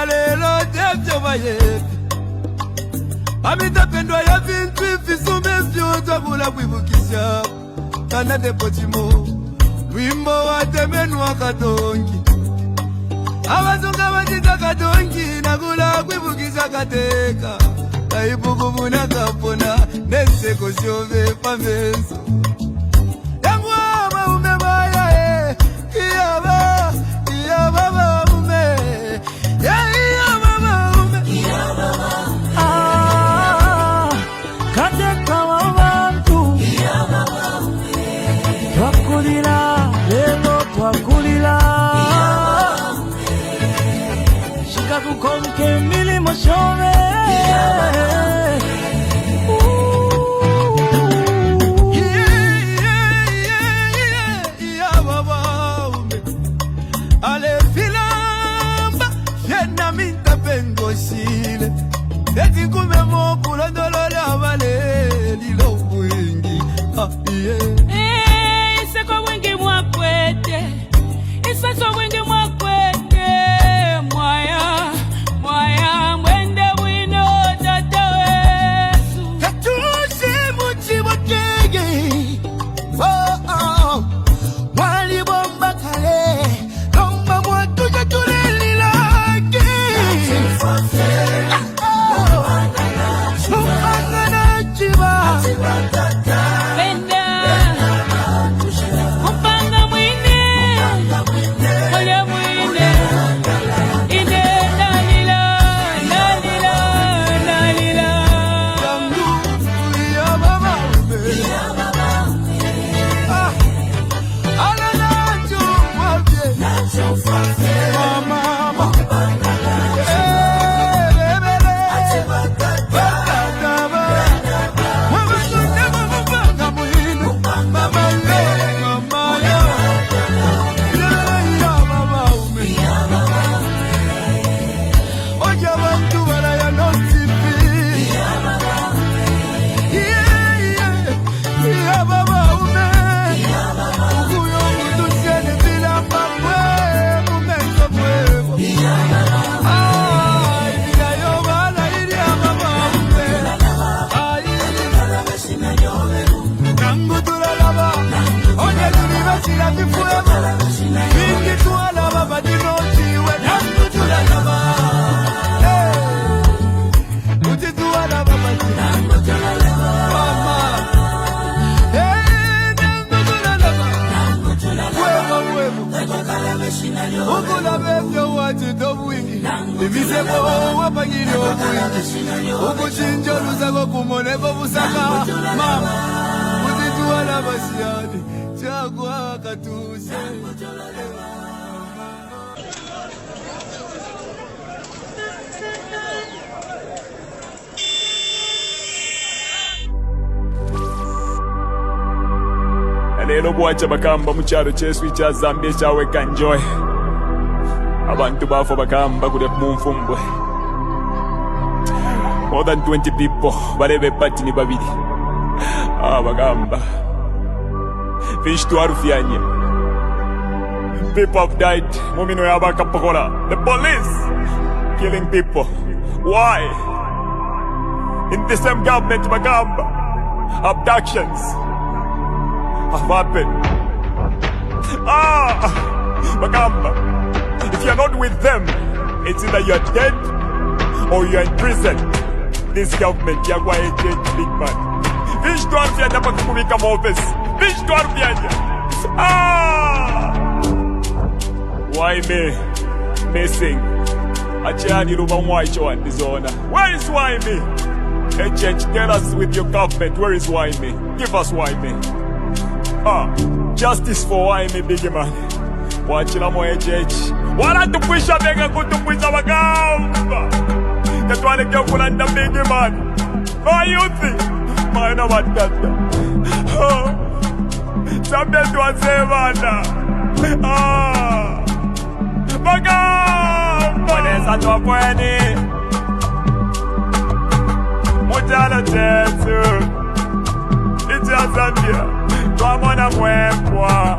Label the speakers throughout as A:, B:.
A: Nalelo devyo bayepi Amita pendwa ya vintu ifisume vyoto kula kwibukisha Kana depotimo Wimbo wa temenu wa katongi Abazunga wajita katongi Nakula kwibukisha kateka Kaibuku muna kapona Neseko siove pameso Yangu ama umebaya Iyaba Iyaba ume Iyaba ume
B: Kateka wabantu Iyaba ume Twakulila Lelo twakulila Shika kukonke milimo shove Eti kume moku la dolole avale lilo wingi
C: Isa kwa wingi mwakwete Isa so wingi mwakwete Mwaya mwende wino tata wesu
A: Katusi muchi wakege Wali bomba kale Lomba mwatu jatule lilake Ukula bebyo watu wingi Ibisebo wapangili obuingi Ukuchinjo lusako kumonebo busaka Mama Utituwa na basiani Chagwa katuse
D: Lelo bwacha bakamba mukyalo kyeswi kya Zambia kyaweka enjoy abantu bafo bakamba kule mumfumbwe more than 20 people balebe pati ni babiri bagamba fish to arufyanye people have died mumino yabaka pakola the police killing people why in the same government bagamba abductions have happened. Bagamba, if you're not with them, it's either you're dead or you're in prison. This government, you're going to change big man. Fish to Arfianya Pakumika Mofes. Fish to Arfianya. Why me? Missing. Achani Rumamwaicho and Dizona. Where is why me? HH, tell us with your government, where is why me? Give us why me. Justice for why me big man. Wachila mo HH. Wala tupwisha benga kutupwisha bagamba. Katwale kya kulanda big man. Why you think? Maana watata. Zambia tuwasevana. Bagamba. Waneza tuwapweni. Mujala chetu. Ita Zambia. Tuamona mwempwa.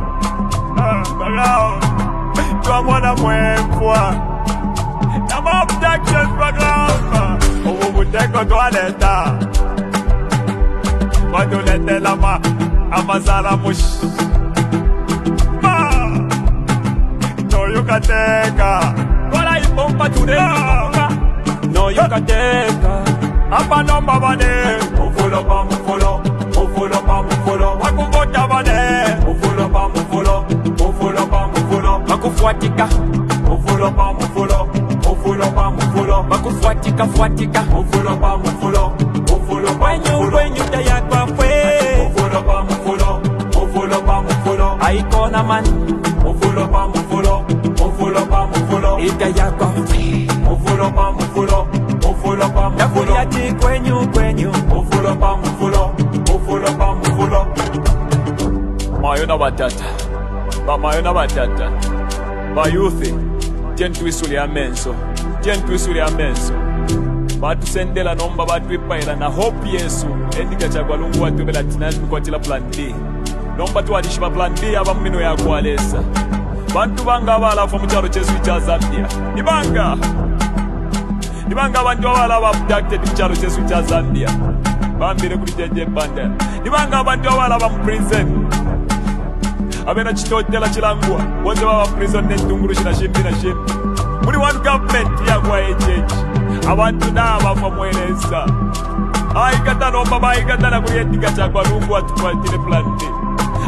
D: Bagao. Tuamona mwempwa. more objections, bagamba. Ubuteko toaleta. Quando lete lama, amazala mush. Ma, no you can take her. Kola ipompa today. No you can take her. Apa nomba bane. Mufulo pa mufulo. Mufulo pa mufulo. Wakuvota bane. Mufulo pa mufulo. Mufulo pa mufulo. Wakufuatika. Mufulo pa mufulo. Mufulo pa mufulo. Wakufuatika fuatika. Mufulo pa mufulo. Mufulo pa mufulo. When you taya kwa fwe. Mufulo pa mufulo. Mufulo pa mufulo. Aikona man. Mufulo pa mufulo. Mufulo pa mufulo. Itaya kwa fwe. Mufulo pa mufulo. Mufulo pa mufulo. Yakuliati kwenyu. Mufulo pa mufulo. Mufulo pa mufulo. Mayona batata. Ba mayona batata. Ba youth. Tentwisuli amenso. Tentwisuli amenso. Batusendela nomba batwipaira na hope Yesu. Endika chagwa lungu watubela tinani mkwatila plan D. Nomba tuwadishiba plan D aba mmino ya kualesa. Bantu banga abalafa mucharo chesu cha Zambia. Nibanga abantu abala abducted mucharo chesu cha Zambia. Bambire kuri jeje banda. Nibanga abantu abala ba prison. Abena chitotela chilangwa. Bonze baba prison netunguru shina shimbi na shimbi. Muri one government ya kwa ejeji. Abantu na abafa mweleza. Aikata nomba baikata na kurietika chakwa lungu atukwatile plan D.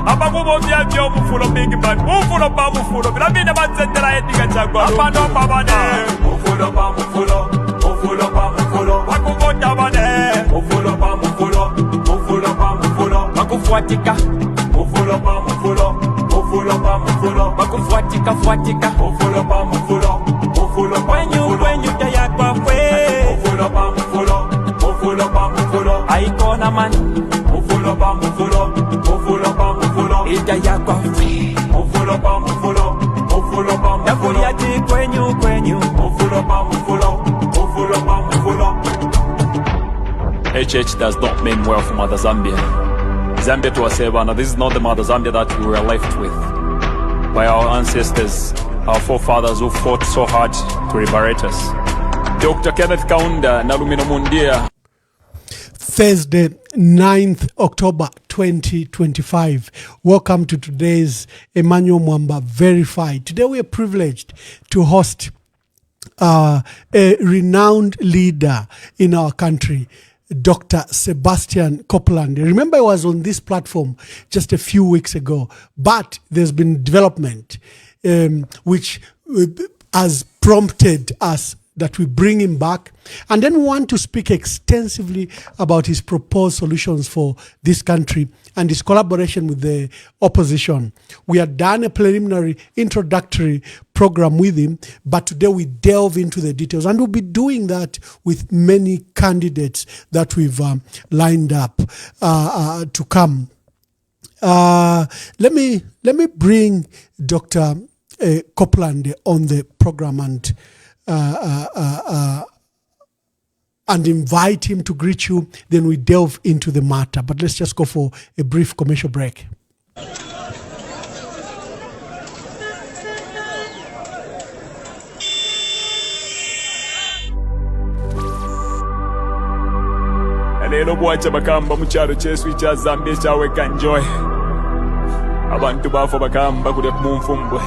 D: Apa kubo vya vyo mufulo big man. Mufulo pa mufulo. Bila vina matzendela etika chakwa lungu. Apa nomba bane. Mufulo pa mufulo. Mufulo pa mufulo. Wakuvota bane. Mufulo pa mufulo. Mufulo pa mufulo. Wakufuatika. Mufulo pa mufulo. Mufulo pa mufulo. Wakufuatika fuatika. Mufulo pa mufulo. Mufulo pa mufulo. When you taya kwa fwe. Mufulo pa mufulo. Mufulo pa mufulo. Aikona man. Mufulo pa mufulo. Mufulo pa mufulo. Itaya kwa fwe. Mufulo pa mufulo. Mufulo pa mufulo. Yakuliati kwenyu. Mufulo pa mufulo. Mufulo pa mufulo. HH does not mean wealth, Mother Zambia. Zambia to Asebana, this is not the Mother Zambia that we were left with by our ancestors, our forefathers who fought so hard to liberate us. Dr. Kenneth Kaunda, Nalumino Mundia.
E: Thursday, 9th October 2025. Welcome to today's Emmanuel Mwamba Verified. Today we are privileged to host a renowned leader in our country, Dr. Sebastian Kopulande. Remember, I was on this platform just a few weeks ago, but there's been development which has prompted us that we bring him back. And then we want to speak extensively about his proposed solutions for this country and his collaboration with the opposition. We had done a preliminary introductory program with him, but today we delve into the details, and we'll be doing that with many candidates that we've lined up to come. Let me bring Dr. Kopulande on the program and invite him to greet you. Then we delve into the matter. But let's just go for a brief commercial break.
D: Lelo bwacha bakamba mucharo chesu cha Zambia chawe kanjoy. Abantu bafo bakamba kule mumfumbwe.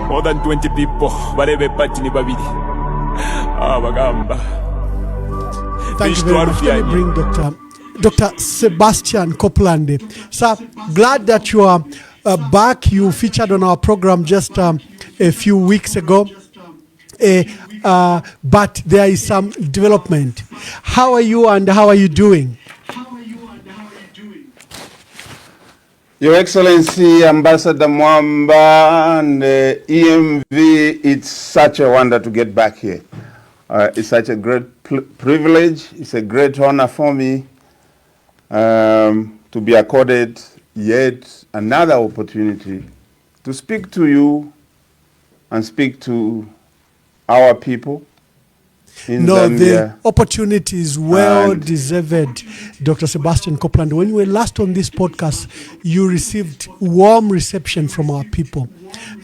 D: More than 20 people balebe pati ni babidi. Bagamba.
E: Thank you very much. Let me bring Dr. Sebastian Kopulande. Sir, glad that you are back. You featured on our program just a few weeks ago. But there is some development. How are you and how are you doing?
F: Your Excellency, Ambassador Mwamba and EMV, it's such a wonder to get back here. It's such a great privilege. It's a great honor for me to be accorded yet another opportunity to speak to you and speak to our people in Zambia.
E: The opportunity is well deserved, Dr. Sebastian Kopulande. When you were last on this podcast, you received warm reception from our people.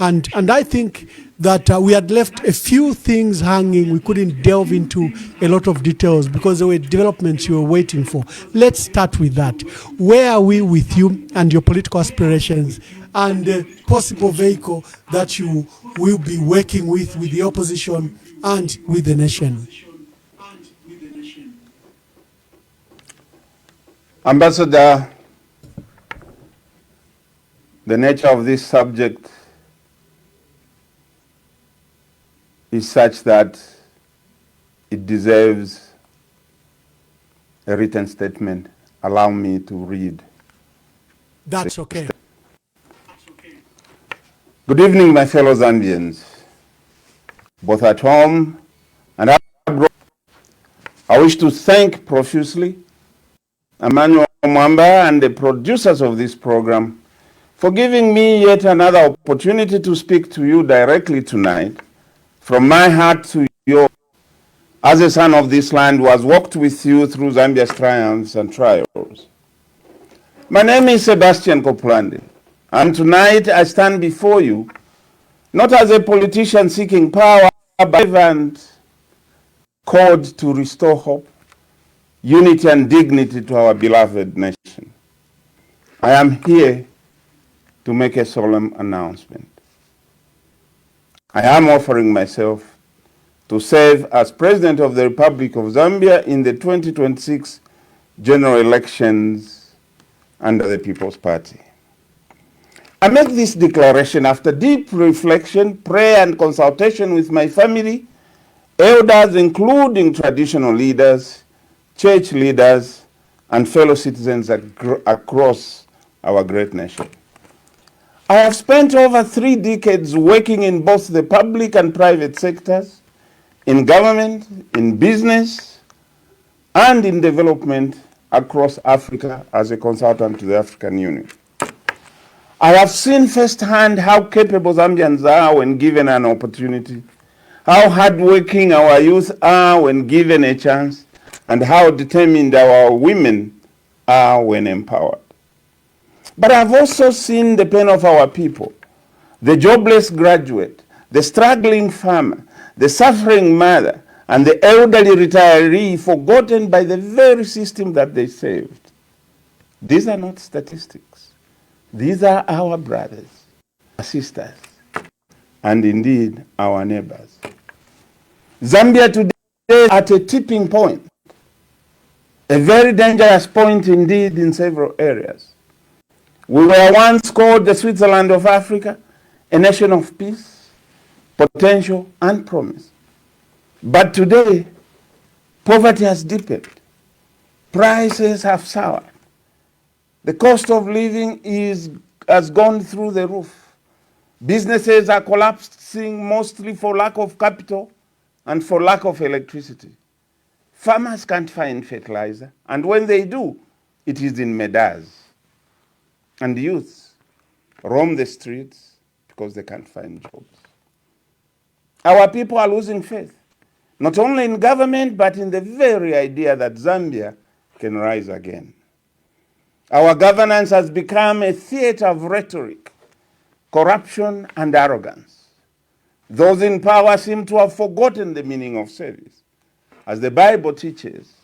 E: And I think that we had left a few things hanging. We couldn't delve into a lot of details because there were developments you were waiting for. Let's start with that. Where are we with you and your political aspirations and the possible vehicle that you will be working with the opposition and with the nation?
F: Ambassador, the nature of this subject is such that it deserves a written statement. Allow me to read.
E: That's okay.
F: Good evening, my fellow Zambians, both at home and abroad. I wish to thank profusely Emmanuel Mwamba and the producers of this program for giving me yet another opportunity to speak to you directly tonight from my heart to yours, as a son of this land who has walked with you through Zambia's triumphs and trials. My name is Sebastian Kopulande, and tonight I stand before you not as a politician seeking power, but and called to restore hope, unity and dignity to our beloved nation. I am here to make a solemn announcement. I am offering myself to serve as President of the Republic of Zambia in the 2026 general elections under the People's Party. I make this declaration after deep reflection, prayer, and consultation with my family, elders, including traditional leaders, church leaders, and fellow citizens across our great nation. I have spent over 3 decades working in both the public and private sectors, in government, in business, and in development across Africa as a consultant to the African Union. I have seen firsthand how capable Zambians are when given an opportunity, how hardworking our youth are when given a chance, and how determined our women are when empowered. But I've also seen the pain of our people, the jobless graduate, the struggling farmer, the suffering mother, and the elderly retiree forgotten by the very system that they saved. These are not statistics. These are our brothers, our sisters, and indeed our neighbors. Zambia today is at a tipping point, a very dangerous point indeed in several areas. We were once called the Switzerland of Africa, a nation of peace, potential, and promise. But today, poverty has deepened. Prices have soared. The cost of living has gone through the roof. Businesses are collapsing mostly for lack of capital and for lack of electricity. Farmers can't find fertilizer, and when they do, it is in medals. And youths roam the streets because they can't find jobs. Our people are losing faith, not only in government, but in the very idea that Zambia can rise again. Our governance has become a theater of rhetoric, corruption, and arrogance. Those in power seem to have forgotten the meaning of service. As the Bible teaches,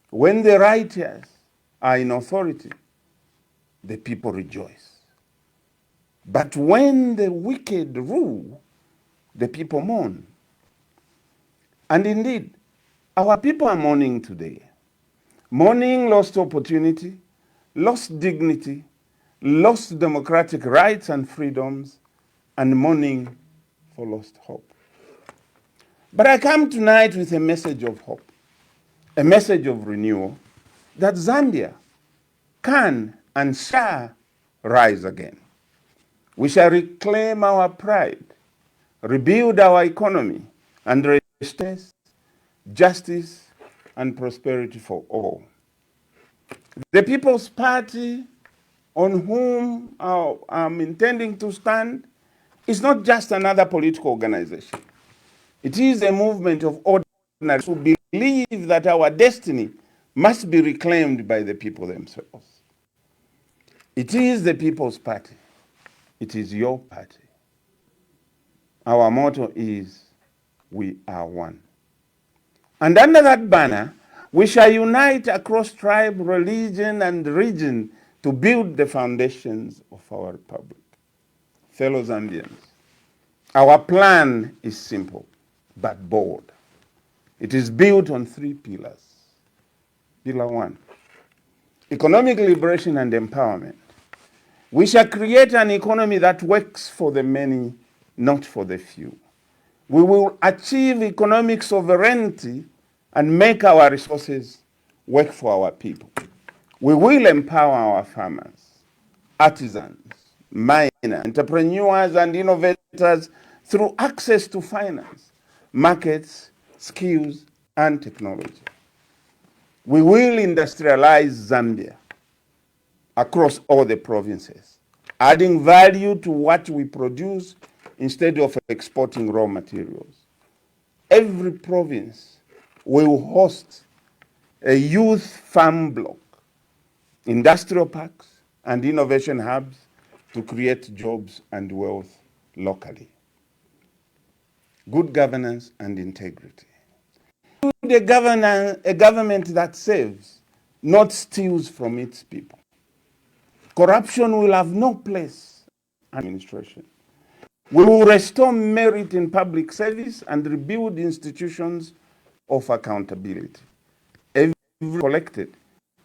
F: when the righteous are in authority, the people rejoice. But when the wicked rule, the people mourn. And indeed, our people are mourning today. Mourning lost opportunity, lost dignity, lost democratic rights and freedoms, and mourning for lost hope. But I come tonight with a message of hope, a message of renewal, that Zambia can and shall rise again. We shall reclaim our pride, rebuild our economy, and restore justice and prosperity for all. The People's Party, on whom I'm intending to stand, is not just another political organization. It is a movement of ordinaries who believe that our destiny must be reclaimed by the people themselves. It is the People's Party. It is your party. Our motto is, we are one. And under that banner, we shall unite across tribe, religion, and region to build the foundations of our republic. Fellow Zambians, our plan is simple but bold. It is built on 3 pillars. Pillar 1, economic liberation and empowerment. We shall create an economy that works for the many, not for the few. We will achieve economic sovereignty and make our resources work for our people. We will empower our farmers, artisans, miners, entrepreneurs, and innovators through access to finance, markets, skills, and technology. We will industrialize Zambia across all the provinces, adding value to what we produce instead of exporting raw materials. Every province will host a youth farm block, industrial parks, and innovation hubs to create jobs and wealth locally. Good governance and integrity. A government that saves, not steals from its people. Corruption will have no place in administration. We will restore merit in public service and rebuild institutions of accountability. Every collected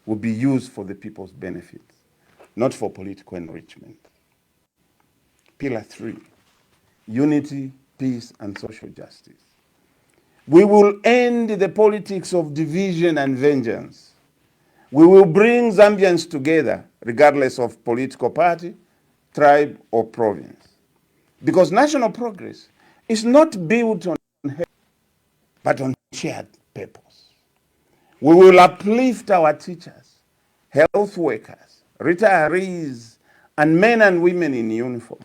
F: will be used for the people's benefit, not for political enrichment. Pillar 3, unity, peace, and social justice. We will end the politics of division and vengeance. We will bring Zambians together, regardless of political party, tribe, or province. Because national progress is not built on hate, but on shared purpose. We will uplift our teachers, health workers, retirees, and men and women in uniform.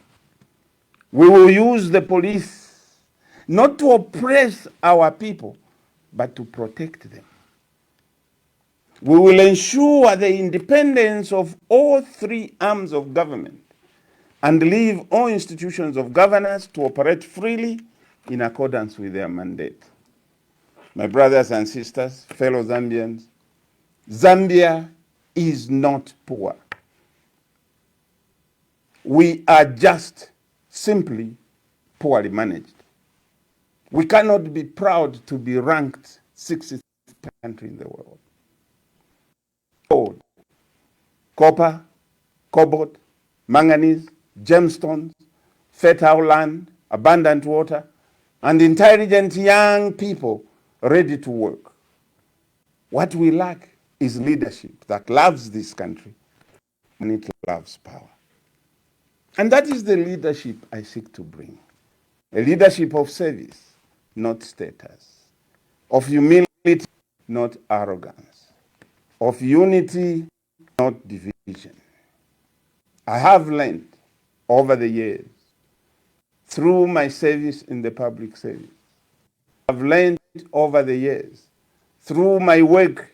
F: We will use the police not to oppress our people, but to protect them. We will ensure the independence of all 3 arms of government and leave all institutions of governance to operate freely in accordance with their mandate. My brothers and sisters, fellow Zambians, Zambia is not poor. We are just simply poorly managed. We cannot be proud to be ranked 60th country in the world. Gold, copper, cobalt, manganese, gemstones, fertile land, abundant water, and intelligent young people ready to work. What we lack is leadership that loves this country and it loves power. And that is the leadership I seek to bring. A leadership of service, not status. Of humility, not arrogance. Of unity, not division. I have learned over the years, through my service in the public service, I've learned over the years, through my work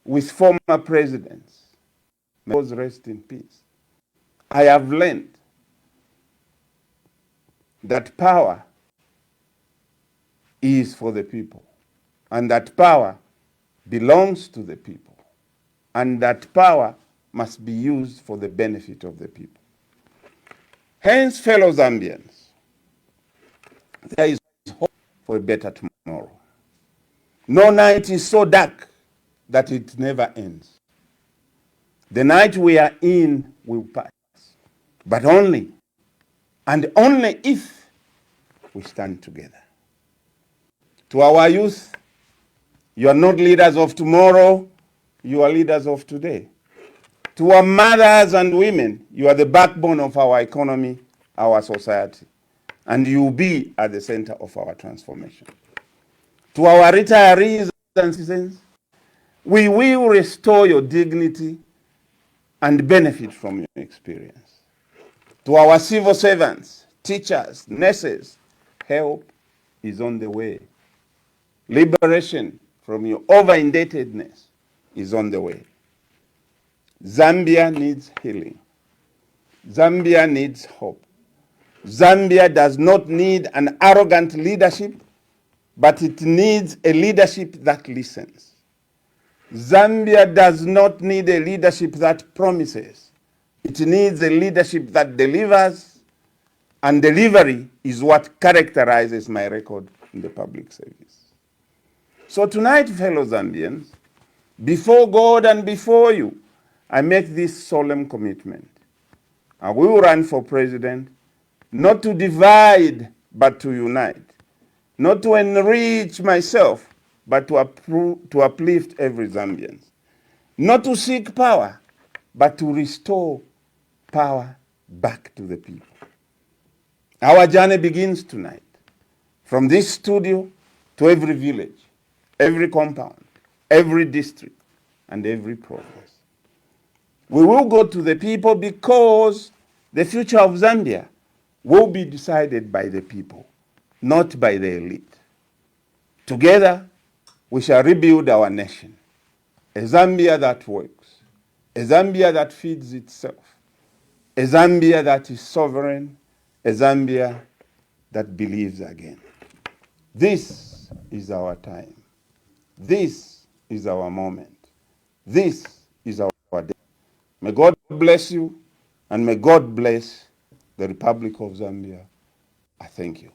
F: with former presidents, may those rest in peace, I have learned that power is for the people, and that power belongs to the people, and that power must be used for the benefit of the people. Hence, fellow Zambians, there is hope for a better tomorrow. No night is so dark that it never ends. The night we are in will pass, but only, and only if we stand together. To our youth, you are not leaders of tomorrow, you are leaders of today. To our mothers and women, you are the backbone of our economy, our society, and you will be at the center of our transformation. To our retirees and citizens, we will restore your dignity and benefit from your experience. To our civil servants, teachers, nurses, help is on the way. Liberation from your over-indebtedness is on the way. Zambia needs healing. Zambia needs hope. Zambia does not need an arrogant leadership, but it needs a leadership that listens. Zambia does not need a leadership that promises. It needs a leadership that delivers, and delivery is what characterizes my record in the public service. So tonight, fellow Zambians, before God and before you, I make this solemn commitment. I will run for president, not to divide, but to unite. Not to enrich myself, but to uplift every Zambian. Not to seek power, but to restore power back to the people. Our journey begins tonight. From this studio to every village, every compound, every district, and every province. We will go to the people because the future of Zambia will be decided by the people, not by the elite. Together, we shall rebuild our nation, a Zambia that works, a Zambia that feeds itself, a Zambia that is sovereign, a Zambia that believes again. This is our time. This is our moment. This is our day. May God bless you, and may God bless the Republic of Zambia. I thank you.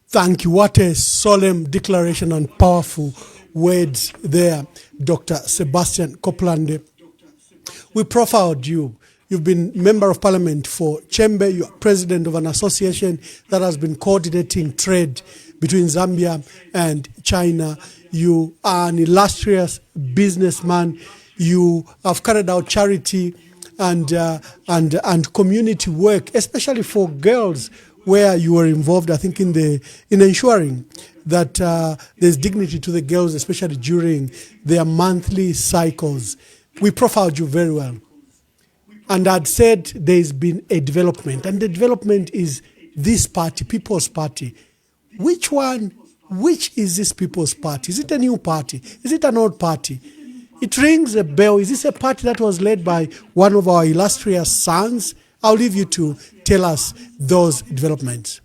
E: Thank you. What a solemn declaration and powerful words there, Dr. Sebastian Kopulande. We profiled you. You've been Member of Parliament for Chembe. You are president of an association that has been coordinating trade between Zambia and China. You are an illustrious businessman. You have carried out charity and community work, especially for girls, where you were involved, I think, in ensuring that there's dignity to the girls, especially during their monthly cycles. We profiled you very well. And I'd said there's been a development, and the development is this party, People's Party. Which is this People's Party? Is it a new party? Is it an old party? It rings a bell. Is this a party that was led by one of our illustrious sons? I'll leave you to tell us those developments.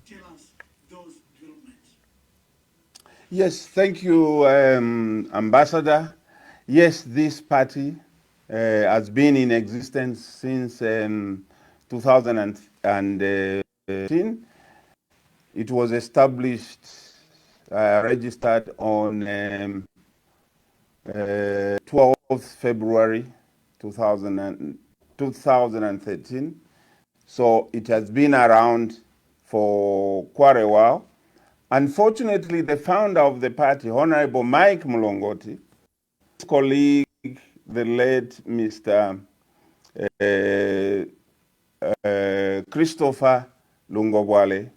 F: Yes, thank you, Ambassador. Yes, this party has been in existence since 2013. It was established, registered on 12th February 2013. So it has been around for quite a while. Unfortunately, the founder of the party, Honorable Mike Mulongoti, his colleague, the late Mr. Christopher Lungobwale,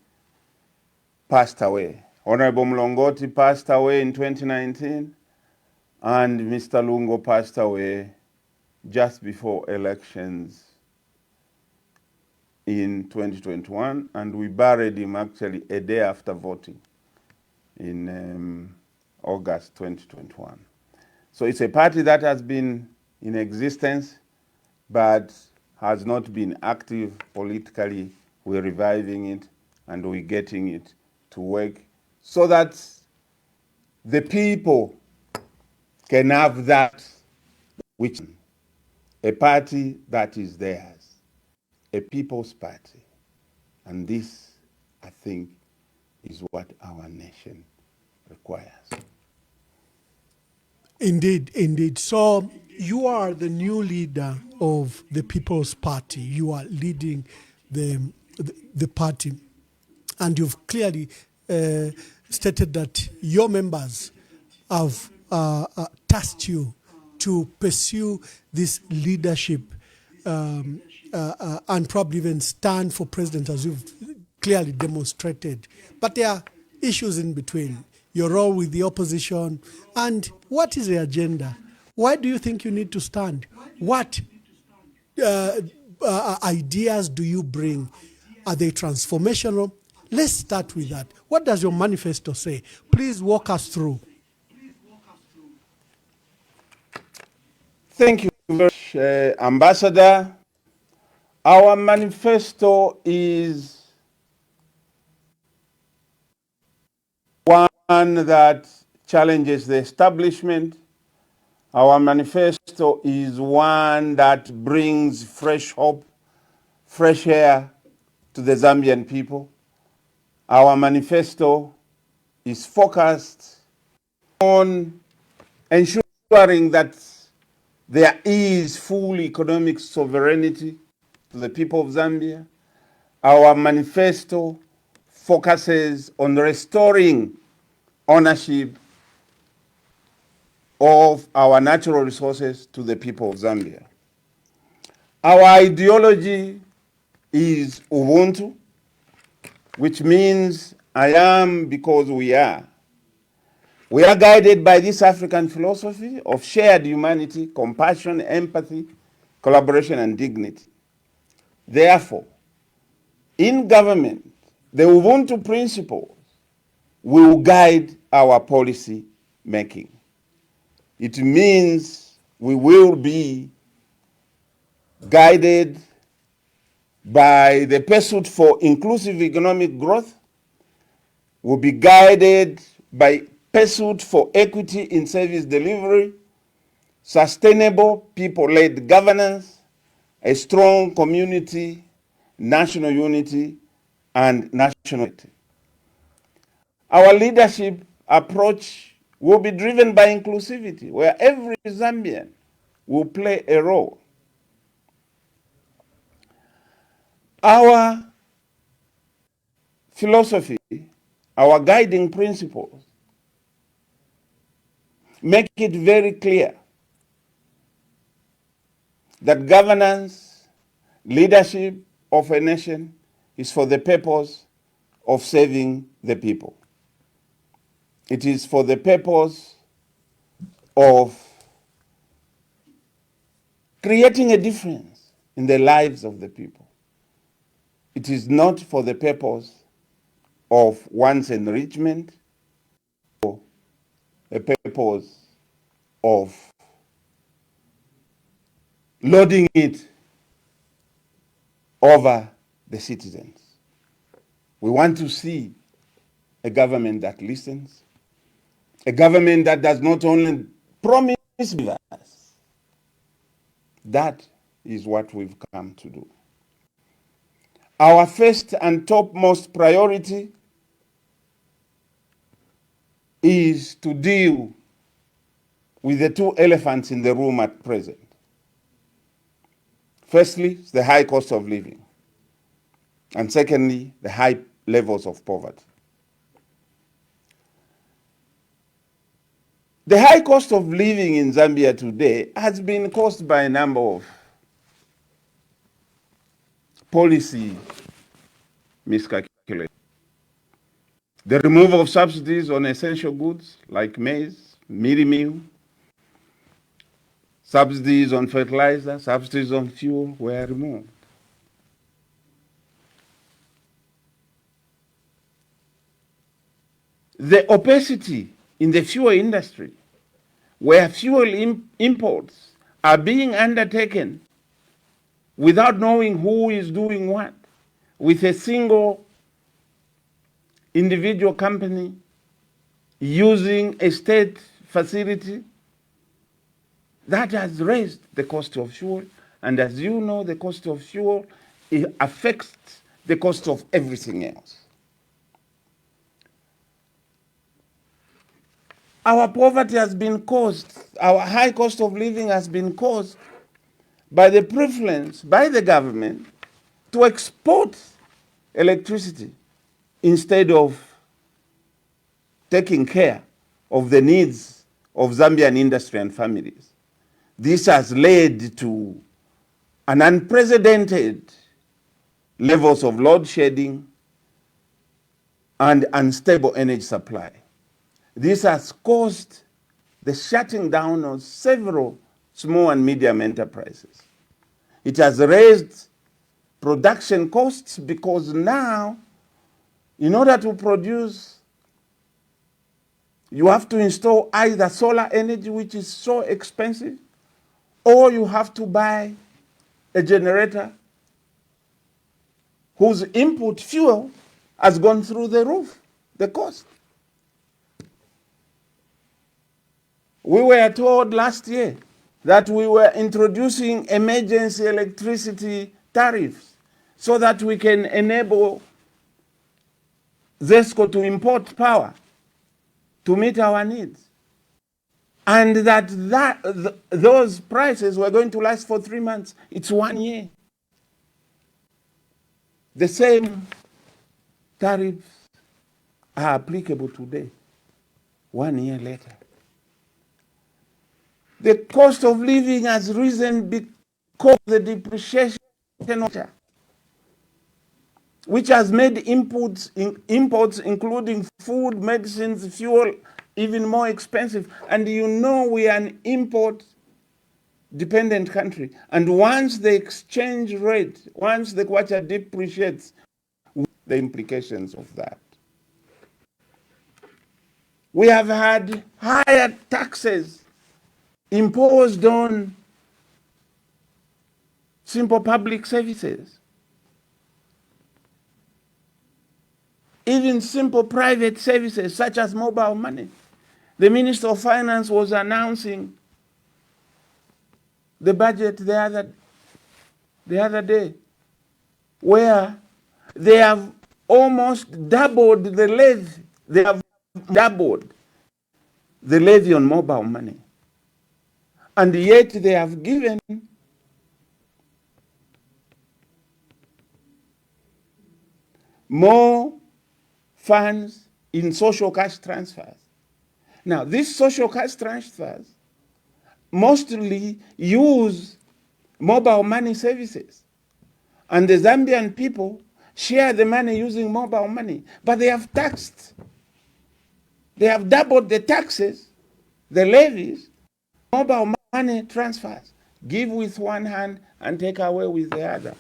F: passed away. Honorable Mulongoti passed away in 2019, and Mr. Lungo passed away just before elections in 2021, and we buried him actually a day after voting in August 2021. So it's a party that has been in existence, but has not been active politically. We're reviving it, and we're getting it to work so that the people can have that, which a party that is theirs, a people's party. And this, I think, is what our nation requires.
E: Indeed, indeed. So you are the new leader of the People's Party. You are leading the party, and you've clearly stated that your members have tasked you to pursue this leadership and probably even stand for president, as you've clearly demonstrated. But there are issues in between. Your role with the opposition, and what is the agenda? Why do you think you need to stand? What ideas do you bring? Are they transformational? Let's start with that. What does your manifesto say? Please walk us through.
F: Thank you very much, Ambassador. Our manifesto is one that challenges the establishment. Our manifesto is one that brings fresh hope, fresh air to the Zambian people. Our manifesto is focused on ensuring that there is full economic sovereignty to the people of Zambia. Our manifesto focuses on restoring ownership of our natural resources to the people of Zambia. Our ideology is Ubuntu, which means I am because we are. We are guided by this African philosophy of shared humanity, compassion, empathy, collaboration, and dignity. Therefore, in government, the Ubuntu principles will guide our policy making. It means we will be guided by the pursuit for inclusive economic growth, will be guided by pursuit for equity in service delivery, sustainable people-led governance, a strong community, national unity, and nationality. Our leadership approach will be driven by inclusivity, where every Zambian will play a role. Our philosophy, our guiding principles, make it very clear that governance, leadership of a nation is for the purpose of serving the people. It is for the purpose of creating a difference in the lives of the people. It is not for the purpose of one's enrichment or a purpose of loading it over the citizens. We want to see a government that listens, a government that does not only promise us. That is what we've come to do. Our first and topmost priority is to deal with the two elephants in the room at present. Firstly, the high cost of living. And secondly, the high levels of poverty. The high cost of living in Zambia today has been caused by a number of policy miscalculations. The removal of subsidies on essential goods like maize, mealie meal, subsidies on fertilizer, subsidies on fuel were removed. The opacity in the fuel industry, where fuel imports are being undertaken without knowing who is doing what, with a single individual company using a state facility, that has raised the cost of fuel. And as you know, the cost of fuel, it affects the cost of everything else. Our poverty has been caused, our high cost of living has been caused by the preference by the government to export electricity instead of taking care of the needs of Zambian industry and families. This has led to an unprecedented levels of load shedding and unstable energy supply. This has caused the shutting down of several small and medium enterprises. It has raised production costs because now, in order to produce, you have to install either solar energy, which is so expensive, or you have to buy a generator whose input fuel has gone through the roof, the cost. We were told last year that we were introducing emergency electricity tariffs so that we can enable ZESCO to import power to meet our needs. And those prices were going to last for 3 months. It's 1 year. The same tariffs are applicable today, 1 year later. The cost of living has risen because of the depreciation of water, which has made imports including food, medicines, fuel, even more expensive. And you know we are an import-dependent country. And once the exchange rate, once the kwacha depreciates, the implications of that. We have had higher taxes imposed on simple public services. Even simple private services such as mobile money. The Minister of Finance was announcing the budget the other day, where they have almost doubled the levy. They have doubled the levy on mobile money. And yet they have given more funds in social cash transfers. Now, these social cash transfers mostly use mobile money services. And the Zambian people share the money using mobile money. But they have taxed. They have doubled the taxes, the levies, mobile money transfers. Give with one hand and take away with the other.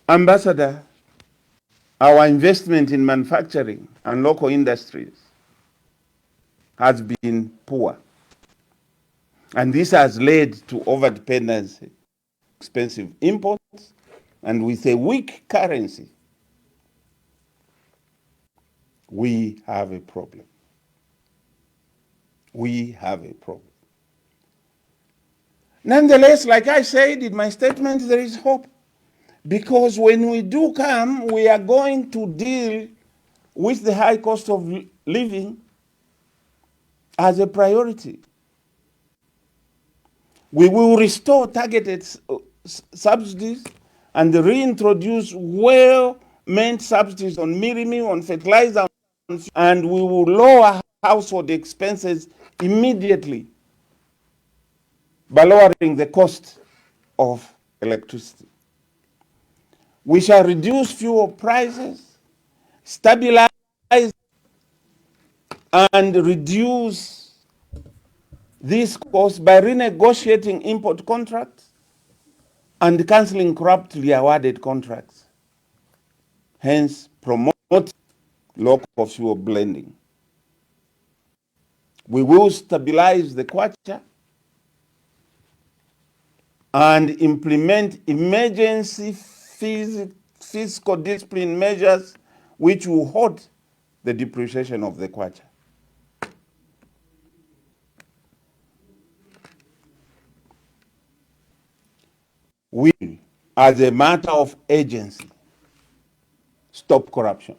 F: Ambassador, our investment in manufacturing and local industries has been poor. And this has led to over-dependency, expensive imports, and with a weak currency, we have a problem. We have a problem. Nonetheless, like I said in my statement, there is hope. Because when we do come, we are going to deal with the high cost of living as a priority. We will restore targeted subsidies and reintroduce well-meant subsidies on mirimi, on fertilizer, and we will lower household expenses immediately by lowering the cost of electricity. We shall reduce fuel prices, stabilize and reduce this cost by renegotiating import contracts and cancelling corruptly awarded contracts. Hence, promote local fuel blending. We will stabilize the kwacha and implement emergency fiscal discipline measures which will halt the depreciation of the kwacha. We, as a matter of urgency, stop corruption,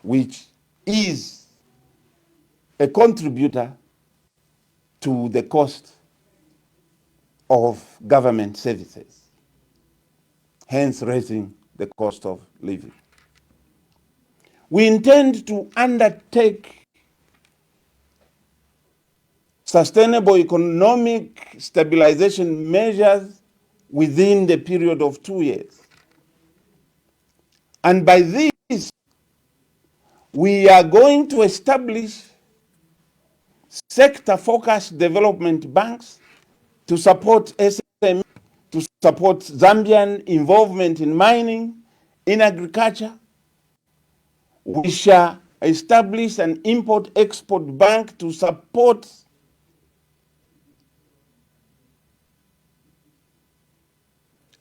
F: which is a contributor to the cost of government services, hence raising the cost of living. We intend to undertake sustainable economic stabilization measures within the period of 2 years. And by this, we are going to establish sector-focused development banks to support SME, to support Zambian involvement in mining, in agriculture. We shall establish an import-export bank to support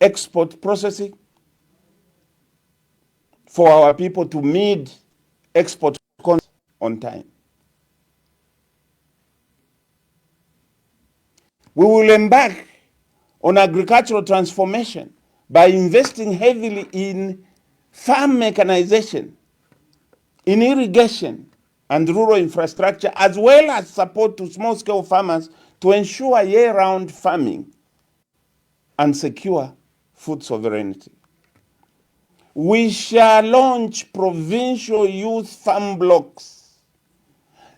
F: export processing for our people to meet export contracts on time. We will embark on agricultural transformation by investing heavily in farm mechanization, in irrigation and rural infrastructure, as well as support to small-scale farmers to ensure year-round farming and secure food sovereignty. We shall launch provincial youth farm blocks.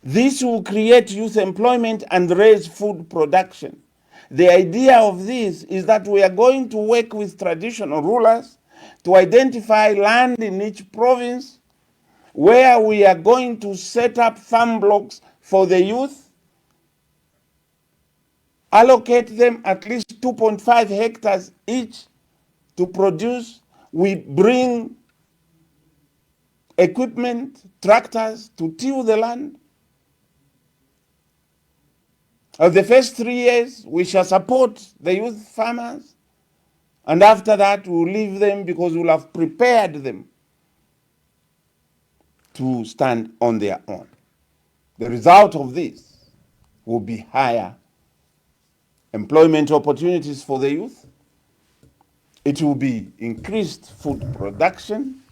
F: This will create youth employment and raise food production. The idea of this is that we are going to work with traditional rulers to identify land in each province where we are going to set up farm blocks for the youth, allocate them at least 2.5 hectares each to produce. We bring equipment, tractors to till the land. The first 3 years, we shall support the youth farmers, and after that, we'll leave them because we'll have prepared them to stand on their own. The result of this will be higher employment opportunities for the youth. It will be increased food production.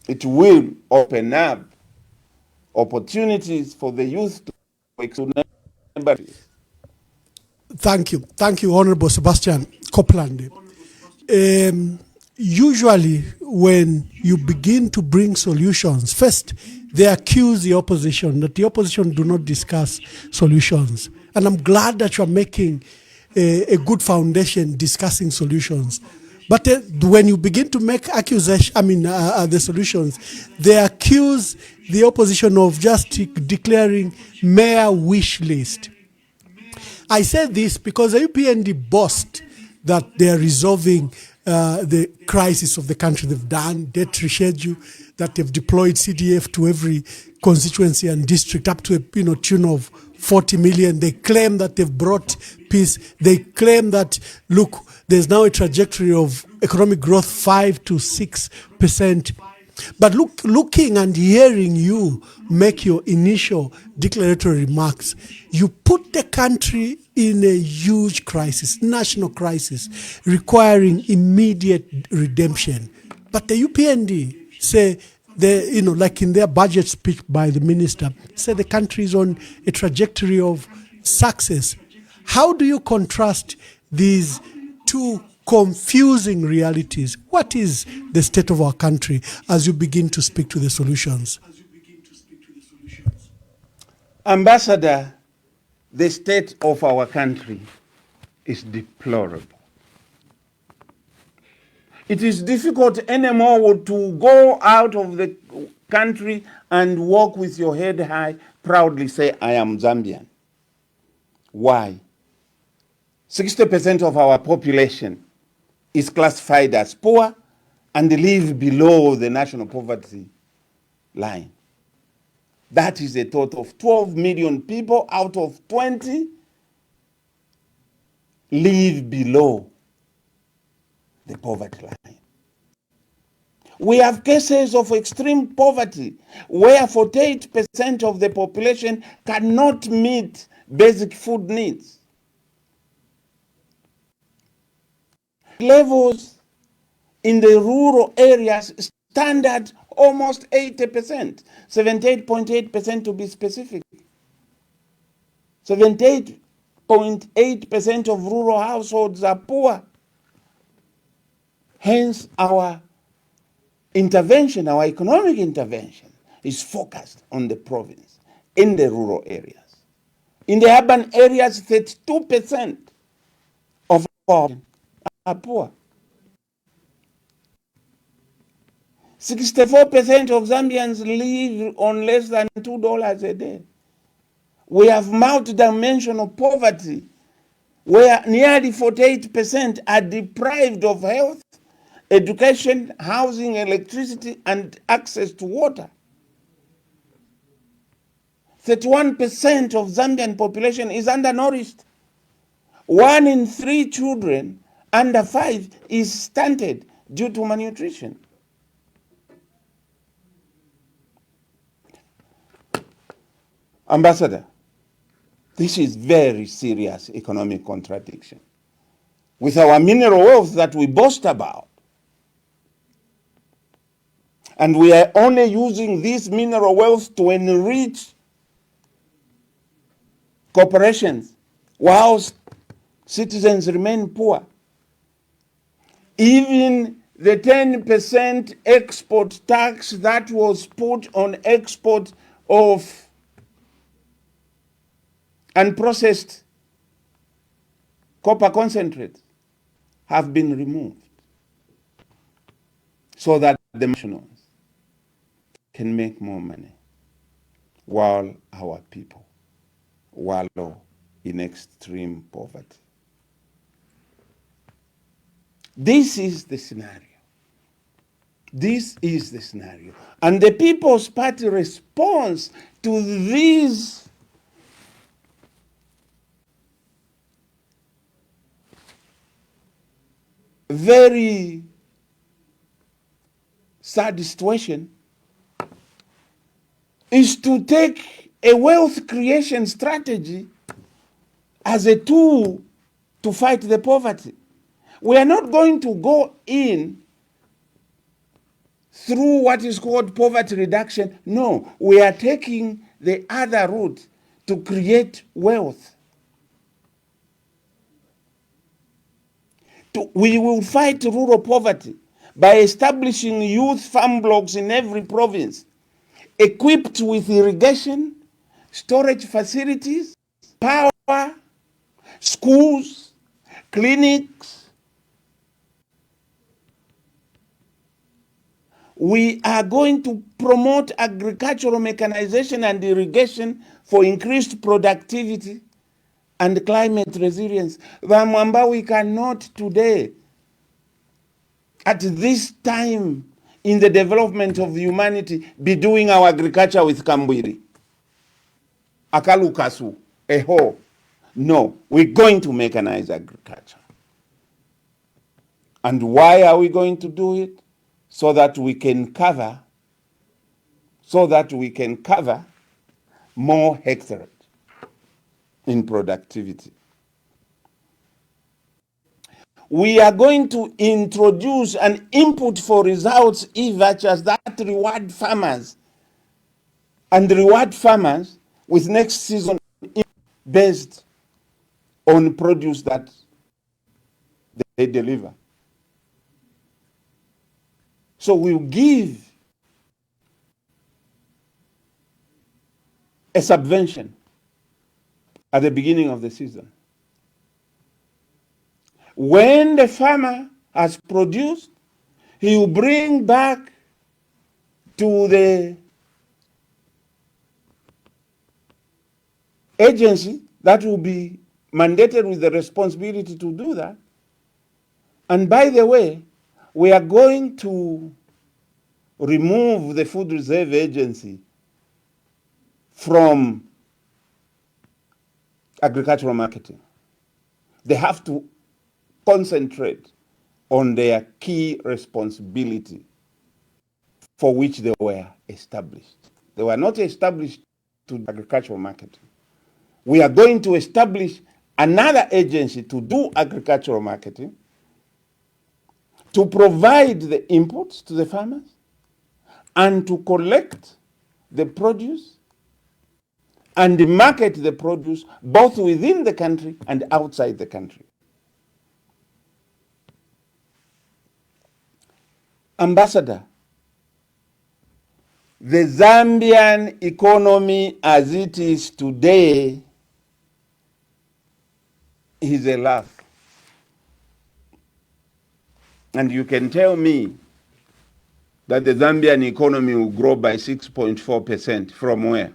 F: It will open up opportunities for the youth to work.
E: Thank you, Honorable Sebastian Kopulande. Usually, when you begin to bring solutions, first they accuse the opposition that the opposition do not discuss solutions. And I'm glad that you're making a good foundation discussing solutions. But when you begin to make the solutions, they accuse the opposition of just declaring mere wish list. I say this because the UPND boast that they are resolving the crisis of the country. They've done debt reschedule, that they've deployed CDF to every constituency and district up to a tune of 40 million. They claim that they've brought peace. They claim that, look, there's now a trajectory of economic growth 5 to 6%. But looking and hearing you make your initial declaratory remarks, you put the country in a huge crisis, national crisis, requiring immediate redemption. But the UPND say, like in their budget speech by the minister, say the country is on a trajectory of success. How do you contrast these two confusing realities? What is the state of our country as you begin to speak to the solutions?
F: Ambassador, the state of our country is deplorable. It is difficult anymore to go out of the country and walk with your head high, proudly say, I am Zambian. Why? 60% of our population is classified as poor and live below the national poverty line. That is a total of 12 million people out of 20 live below the poverty line. We have cases of extreme poverty where 48% of the population cannot meet basic food needs. Levels in the rural areas stand at almost 80%, 78.8% to be specific. 78.8% of rural households are poor. Hence, our intervention, our economic intervention, is focused on the province, in the rural areas. In the urban areas, 32% of our are poor. 64% of Zambians live on less than $2 a day. We have multidimensional poverty where nearly 48% are deprived of health, education, housing, electricity, and access to water. 31% of Zambian population is undernourished. 1 in 3 children under 5 is stunted due to malnutrition. Ambassador, this is very serious economic contradiction. With our mineral wealth that we boast about, and we are only using this mineral wealth to enrich corporations, whilst citizens remain poor. Even the 10% export tax that was put on export of unprocessed copper concentrate have been removed so that the nationals can make more money while our people wallow in extreme poverty. This is the scenario. This is the scenario. And the People's Party response to these very sad situation is to take a wealth creation strategy as a tool to fight the poverty. We are not going to go in through what is called poverty reduction. No, we are taking the other route to create wealth. We will fight rural poverty by establishing youth farm blocks in every province, equipped with irrigation, storage facilities, power, schools, clinics. We are going to promote agricultural mechanization and irrigation for increased productivity and climate resilience. Vamwamba, we cannot today, at this time in the development of humanity, be doing our agriculture with Kambwiri, Akalukasu, Eho. No, we're going to mechanize agriculture. And why are we going to do it? So that we can cover more hectares in productivity. We are going to introduce an input for results e-vouchers that reward farmers with next season based on produce that they deliver. So we'll give a subvention at the beginning of the season. When the farmer has produced, he will bring back to the agency that will be mandated with the responsibility to do that. And by the way, we are going to remove the Food Reserve Agency from agricultural marketing. They have to concentrate on their key responsibility for which they were established. They were not established to agricultural marketing. We are going to establish another agency to do agricultural marketing, to provide the inputs to the farmers, and to collect the produce and market the produce both within the country and outside the country. Ambassador, the Zambian economy as it is today is a laugh. And you can tell me that the Zambian economy will grow by 6.4% from where?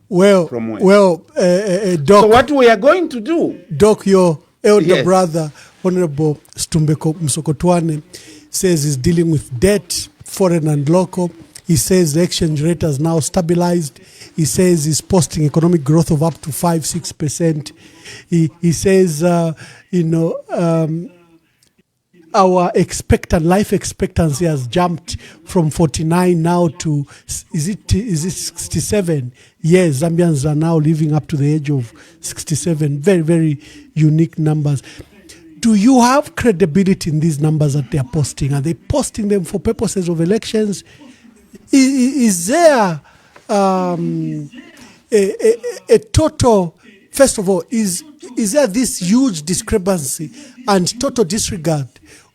E: Well,
F: from where?
E: Well, Doc.
F: So what we are going to do?
E: Doc, your elder
F: Yes.
E: brother, Honorable Stumbeko Msokotwane, says he's dealing with debt, foreign and local. He says the exchange rate has now stabilized. He says he's posting economic growth of up to 5-6%. He says, our life expectancy has jumped from 49 now to, is it 67 years. Zambians are now living up to the age of 67. Very, very unique numbers. Do you have credibility in these numbers that they are posting? Are they posting them for purposes of elections? Is there a total, first of all, is there this huge discrepancy and total disregard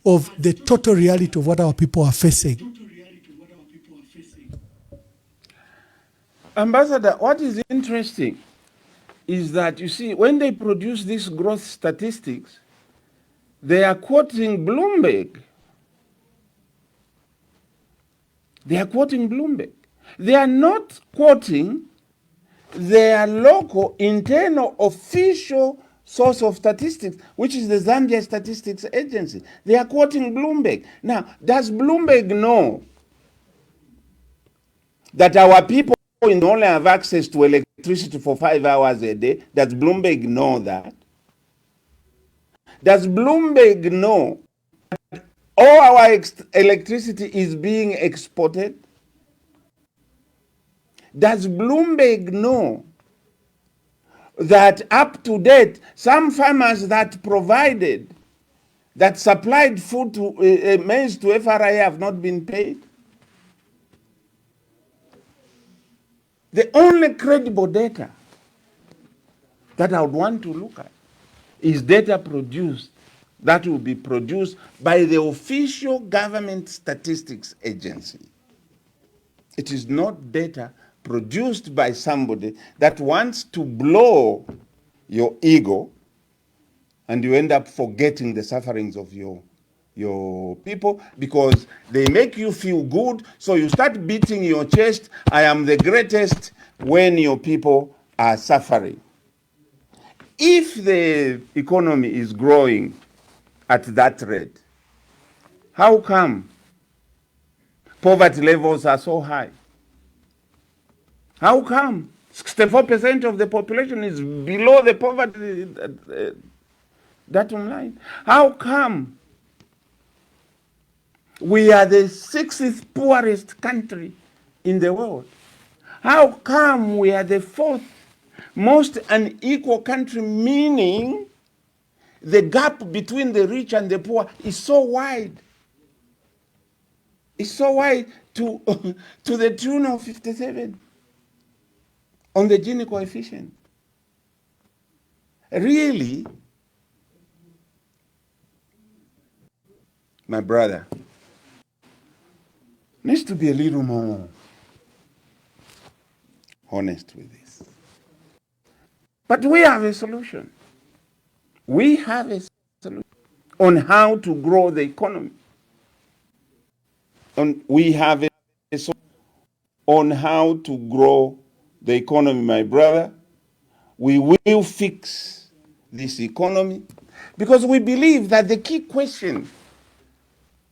E: of the total reality of what our people are facing?
F: Ambassador, what is interesting is that, you see, when they produce these growth statistics, they are quoting Bloomberg. They are quoting Bloomberg. They are not quoting their local, internal, official source of statistics, which is the Zambia Statistics Agency. They are quoting Bloomberg. Now, does Bloomberg know that our people only have access to electricity for 5 hours a day? Does Bloomberg know that? Does Bloomberg know that all our electricity is being exported? Does Bloomberg know that up to date, some farmers that supplied food to maize to FRI have not been paid? The only credible data that I would want to look at is data that will be produced by the official government statistics agency. It is not data produced by somebody that wants to blow your ego, and you end up forgetting the sufferings of your people because they make you feel good, so you start beating your chest, I am the greatest, when your people are suffering. If the economy is growing at that rate, how come poverty levels are so high? How come 64% of the population is below the poverty line? How come we are the 6th poorest country in the world? How come we are the 4th most unequal country, meaning the gap between the rich and the poor is so wide? It's so wide to the tune of 57 on the Gini coefficient. Really, my brother, needs to be a little more honest with this. But we have a solution. We have a solution on how to grow the economy. We have a solution on how to grow the economy, my brother. We will fix this economy because we believe that the key question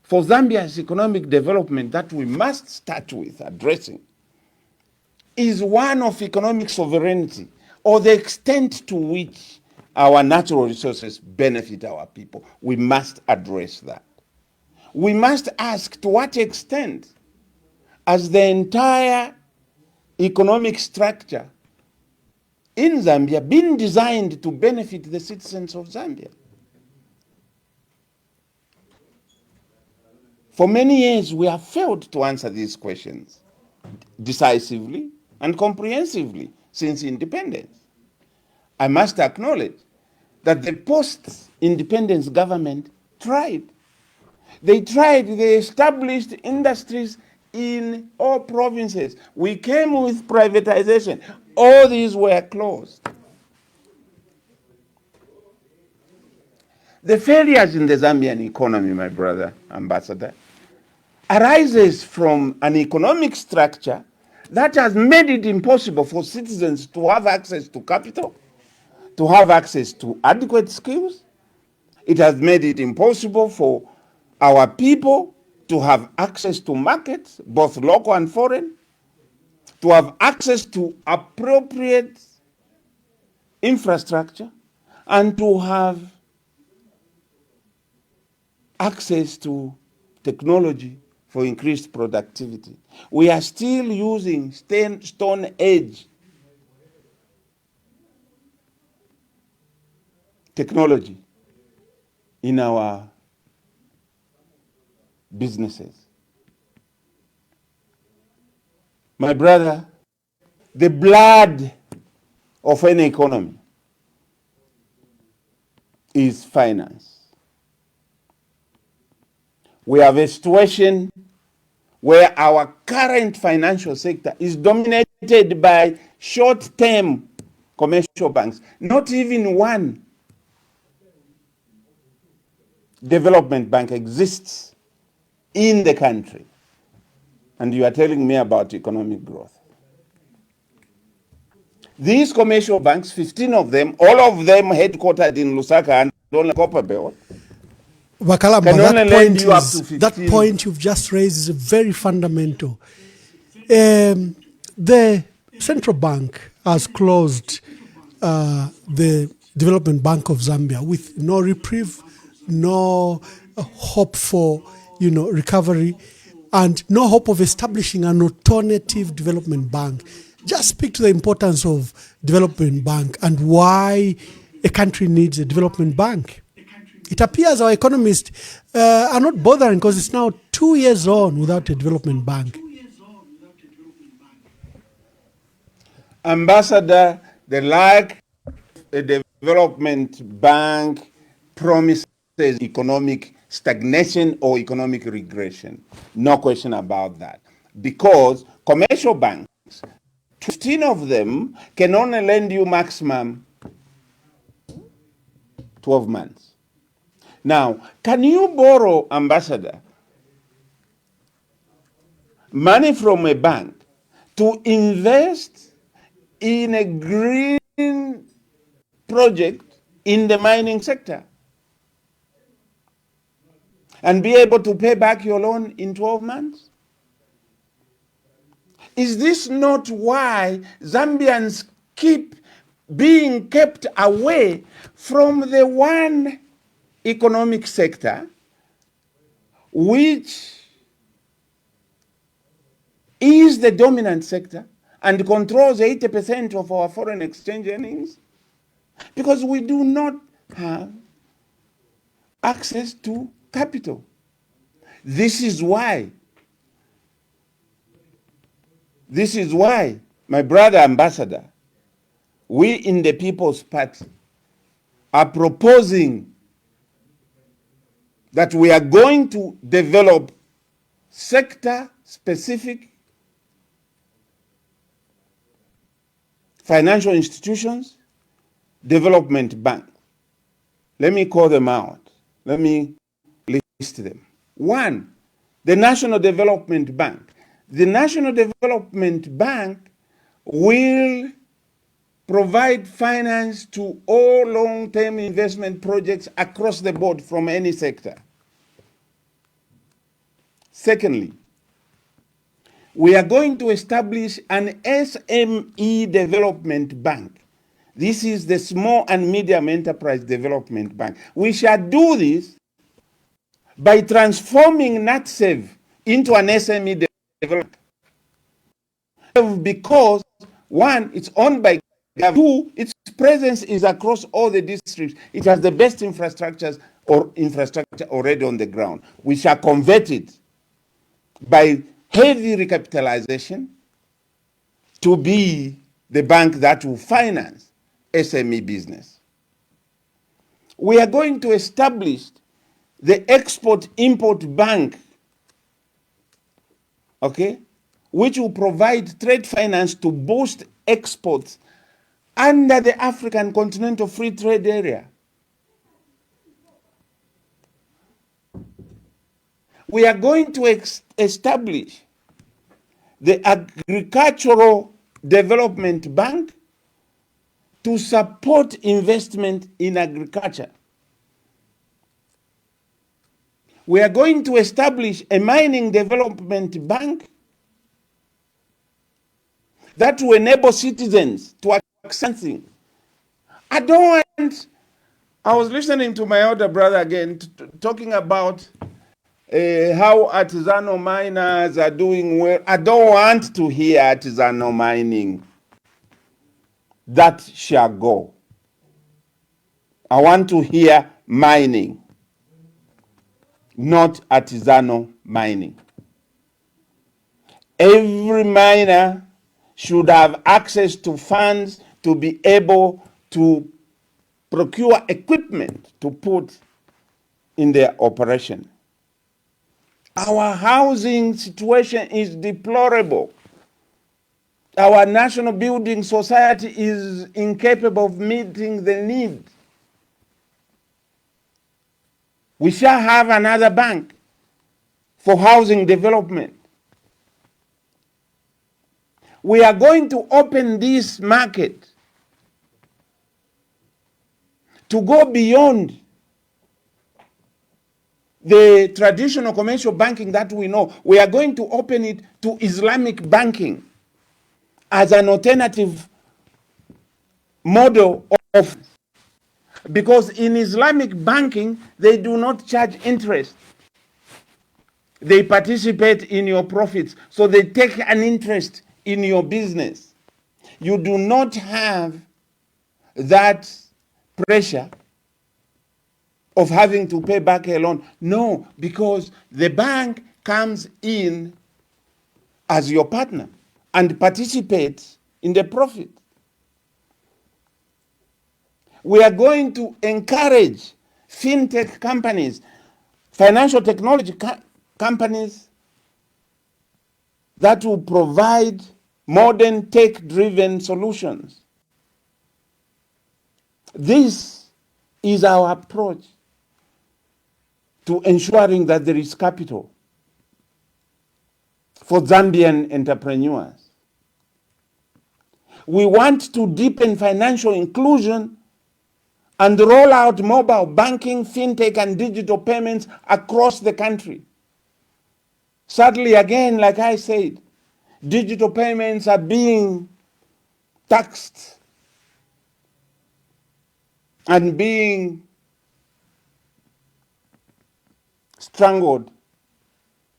F: for Zambia's economic development that we must start with addressing is one of economic sovereignty, or the extent to which our natural resources benefit our people. We must address that. We must ask to what extent has the entire economic structure in Zambia been designed to benefit the citizens of Zambia. For many years, we have failed to answer these questions decisively and comprehensively since independence. I must acknowledge that the post-independence government tried. They established industries in all provinces. We came with privatization. All these were closed. The failures in the Zambian economy, my brother, ambassador, arises from an economic structure that has made it impossible for citizens to have access to capital, to have access to adequate skills. It has made it impossible for our people to have access to markets, both local and foreign, to have access to appropriate infrastructure, and to have access to technology for increased productivity. We are still using stone age technology in our businesses. My brother, the blood of any economy is finance. We have a situation where our current financial sector is dominated by short-term commercial banks. Not even one development bank exists in the country. And you are telling me about economic growth. These commercial banks, 15 of them, all of them headquartered in Lusaka and only Copperbelt,
E: Bakalamba, that point you've just raised is very fundamental. The central bank has closed the Development Bank of Zambia with no reprieve, no hope for recovery, and no hope of establishing an alternative development bank. Just speak to the importance of development bank and why a country needs a development bank. It appears our economists are not bothering because it's now 2 years on without a development bank.
F: Ambassador, the lack of a development bank promises economic stagnation or economic regression. No question about that. Because commercial banks, 15 of them can only lend you maximum 12 months. Now, can you borrow, Ambassador, money from a bank to invest in a green project in the mining sector and be able to pay back your loan in 12 months? Is this not why Zambians keep being kept away from the one economic sector which is the dominant sector and controls 80% of our foreign exchange earnings? Because we do not have access to capital. This is why, my brother Ambassador, we in the People's Party are proposing that we are going to develop sector-specific financial institutions, development bank. Let me call them out. Let me list them. One, the National Development Bank. The National Development Bank will provide finance to all long-term investment projects across the board from any sector. Secondly, we are going to establish an SME development bank. This is the Small and Medium Enterprise Development Bank. We shall do this by transforming NatSev into an SME development bank. Because, one, it's owned by government. Two, its presence is across all the districts. It has the best infrastructure already on the ground. We shall convert it by heavy recapitalization to be the bank that will finance SME business. We are going to establish the Export-Import Bank, okay, which will provide trade finance to boost exports under the African Continental Free Trade Area. We are going to establish the Agricultural Development Bank to support investment in agriculture. We are going to establish a Mining Development Bank that will enable citizens to access something. I don't want I was listening to my elder brother again talking about how artisanal miners are doing well. I don't want to hear artisanal mining. That shall go. I want to hear mining, not artisanal mining. Every miner should have access to funds to be able to procure equipment to put in their operation. Our housing situation is deplorable. Our national building society is incapable of meeting the need. We shall have another bank for housing development. We are going to open this market to go beyond the traditional commercial banking that we know. We are going to open it to Islamic banking as an alternative model of, because in Islamic banking, they do not charge interest. They participate in your profits. So they take an interest in your business. You do not have that pressure of having to pay back a loan. No, because the bank comes in as your partner and participates in the profit. We are going to encourage fintech companies, financial technology companies that will provide modern tech-driven solutions. This is our approach to ensuring that there is capital for Zambian entrepreneurs. We want to deepen financial inclusion and roll out mobile banking, fintech, and digital payments across the country. Sadly, again, like I said, digital payments are being taxed and being strangled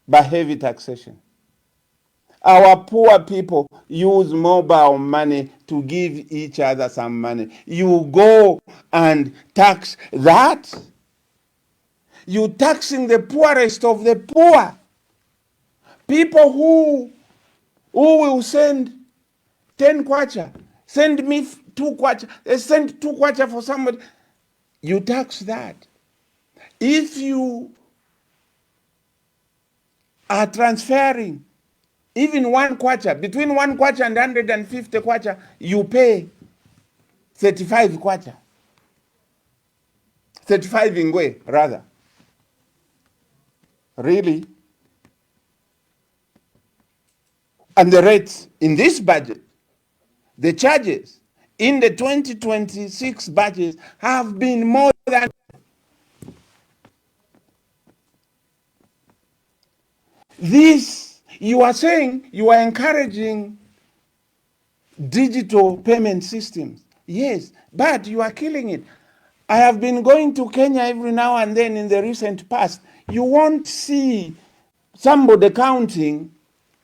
F: by heavy taxation. Our poor people use mobile money to give each other some money. You go and tax that. You taxing the poorest of the poor. People who will send 10 kwacha, send me 2 kwacha, they send 2 kwacha for somebody. You tax that. If you are transferring even 1 kwacha, between 1 kwacha and 150 kwacha, you pay 35 kwacha. 35 ingwe, rather. Really? And the rates in this budget, the charges in the 2026 budget have been more than. This, you are saying you are encouraging digital payment systems. Yes, but you are killing it. I have been going to Kenya every now and then in the recent past. You won't see somebody counting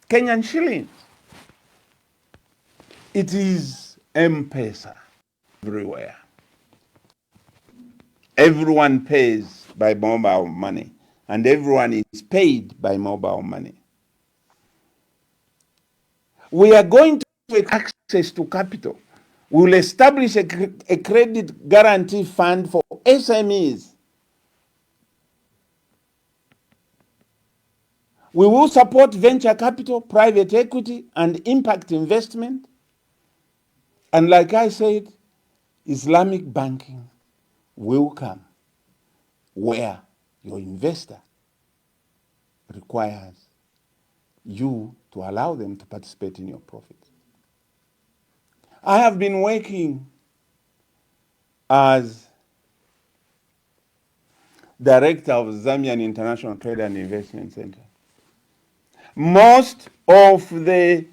F: Kenyan shillings. It is M-Pesa everywhere. Everyone pays by mobile money, and everyone is paid by mobile money. We are going to get access to capital. We will establish a credit guarantee fund for SMEs. We will support venture capital, private equity, and impact investment. And like I said, Islamic banking will come where your investor requires you to allow them to participate in your profit. I have been working as director of Zambian International Trade and Investment Center. Most of the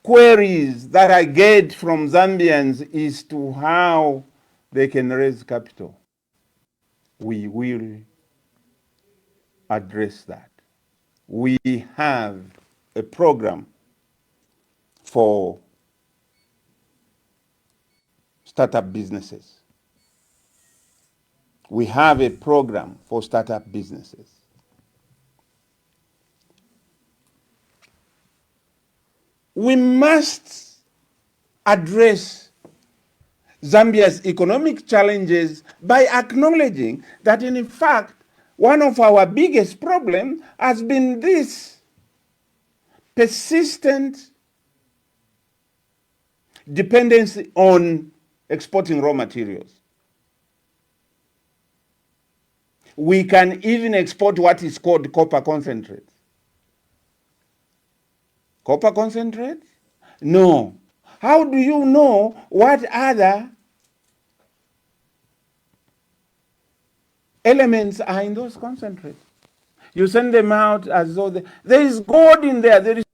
F: queries that I get from Zambians is to how they can raise capital. we will address that. We have a program for startup businesses. We have a program for startup businesses. We must address Zambia's economic challenges by acknowledging that, in fact, one of our biggest problems has been this persistent dependency on exporting raw materials. We can even export what is called copper concentrate. Copper concentrate? No. How do you know what other elements are in those concentrates? You send them out as though there is gold in there, there is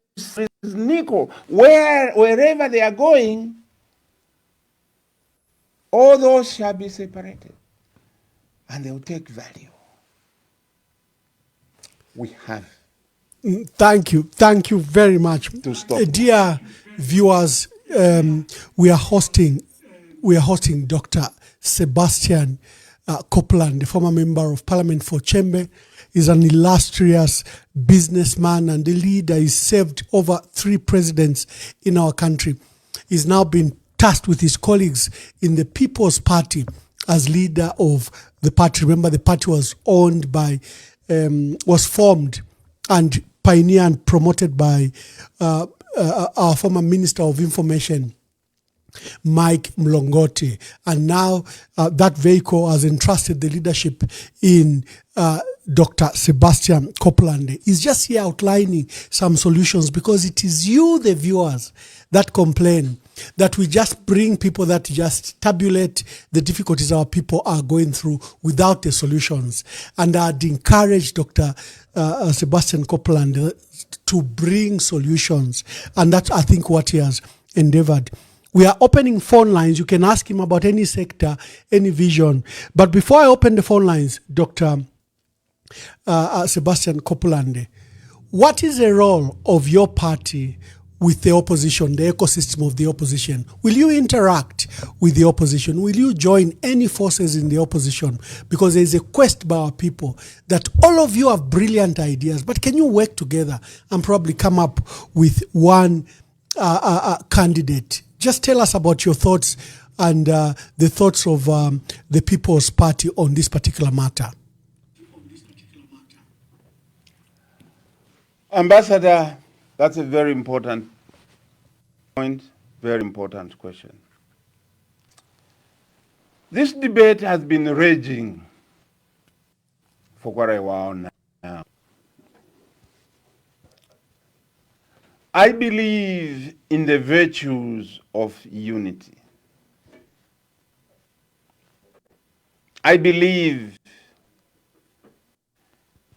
F: nickel. Wherever they are going, all those shall be separated and they will take value. We have.
E: Thank you very much.
F: To stop.
E: Dear viewers, we are hosting Dr. Sebastian Kopulande, the former member of Parliament for Chembe. Is an illustrious businessman and a leader. He's served over 3 presidents in our country. He's now been tasked with his colleagues in the People's Party as leader of the party. Remember, the party was owned by, was formed and pioneered and promoted by our former Minister of Information, Mike Mlongote, and now that vehicle has entrusted the leadership in Dr. Sebastian Kopulande. He's just here outlining some solutions, because it is you, the viewers, that complain that we just bring people that just tabulate the difficulties our people are going through without the solutions. And I'd encourage Dr. Sebastian Kopulande to bring solutions, and that's, I think, what he has endeavored. We are opening phone lines. You can ask him about any sector, any vision. But before I open the phone lines, Dr. Sebastian Kopulande, what is the role of your party with the opposition, the ecosystem of the opposition? Will you interact with the opposition? Will you join any forces in the opposition? Because there is a quest by our people that all of you have brilliant ideas, but can you work together and probably come up with one candidate? Just tell us about your thoughts and the thoughts of the People's Party on this particular matter.
F: Ambassador, that's a very important point, very important question. This debate has been raging for quite a while now. I believe in the virtues of unity. I believe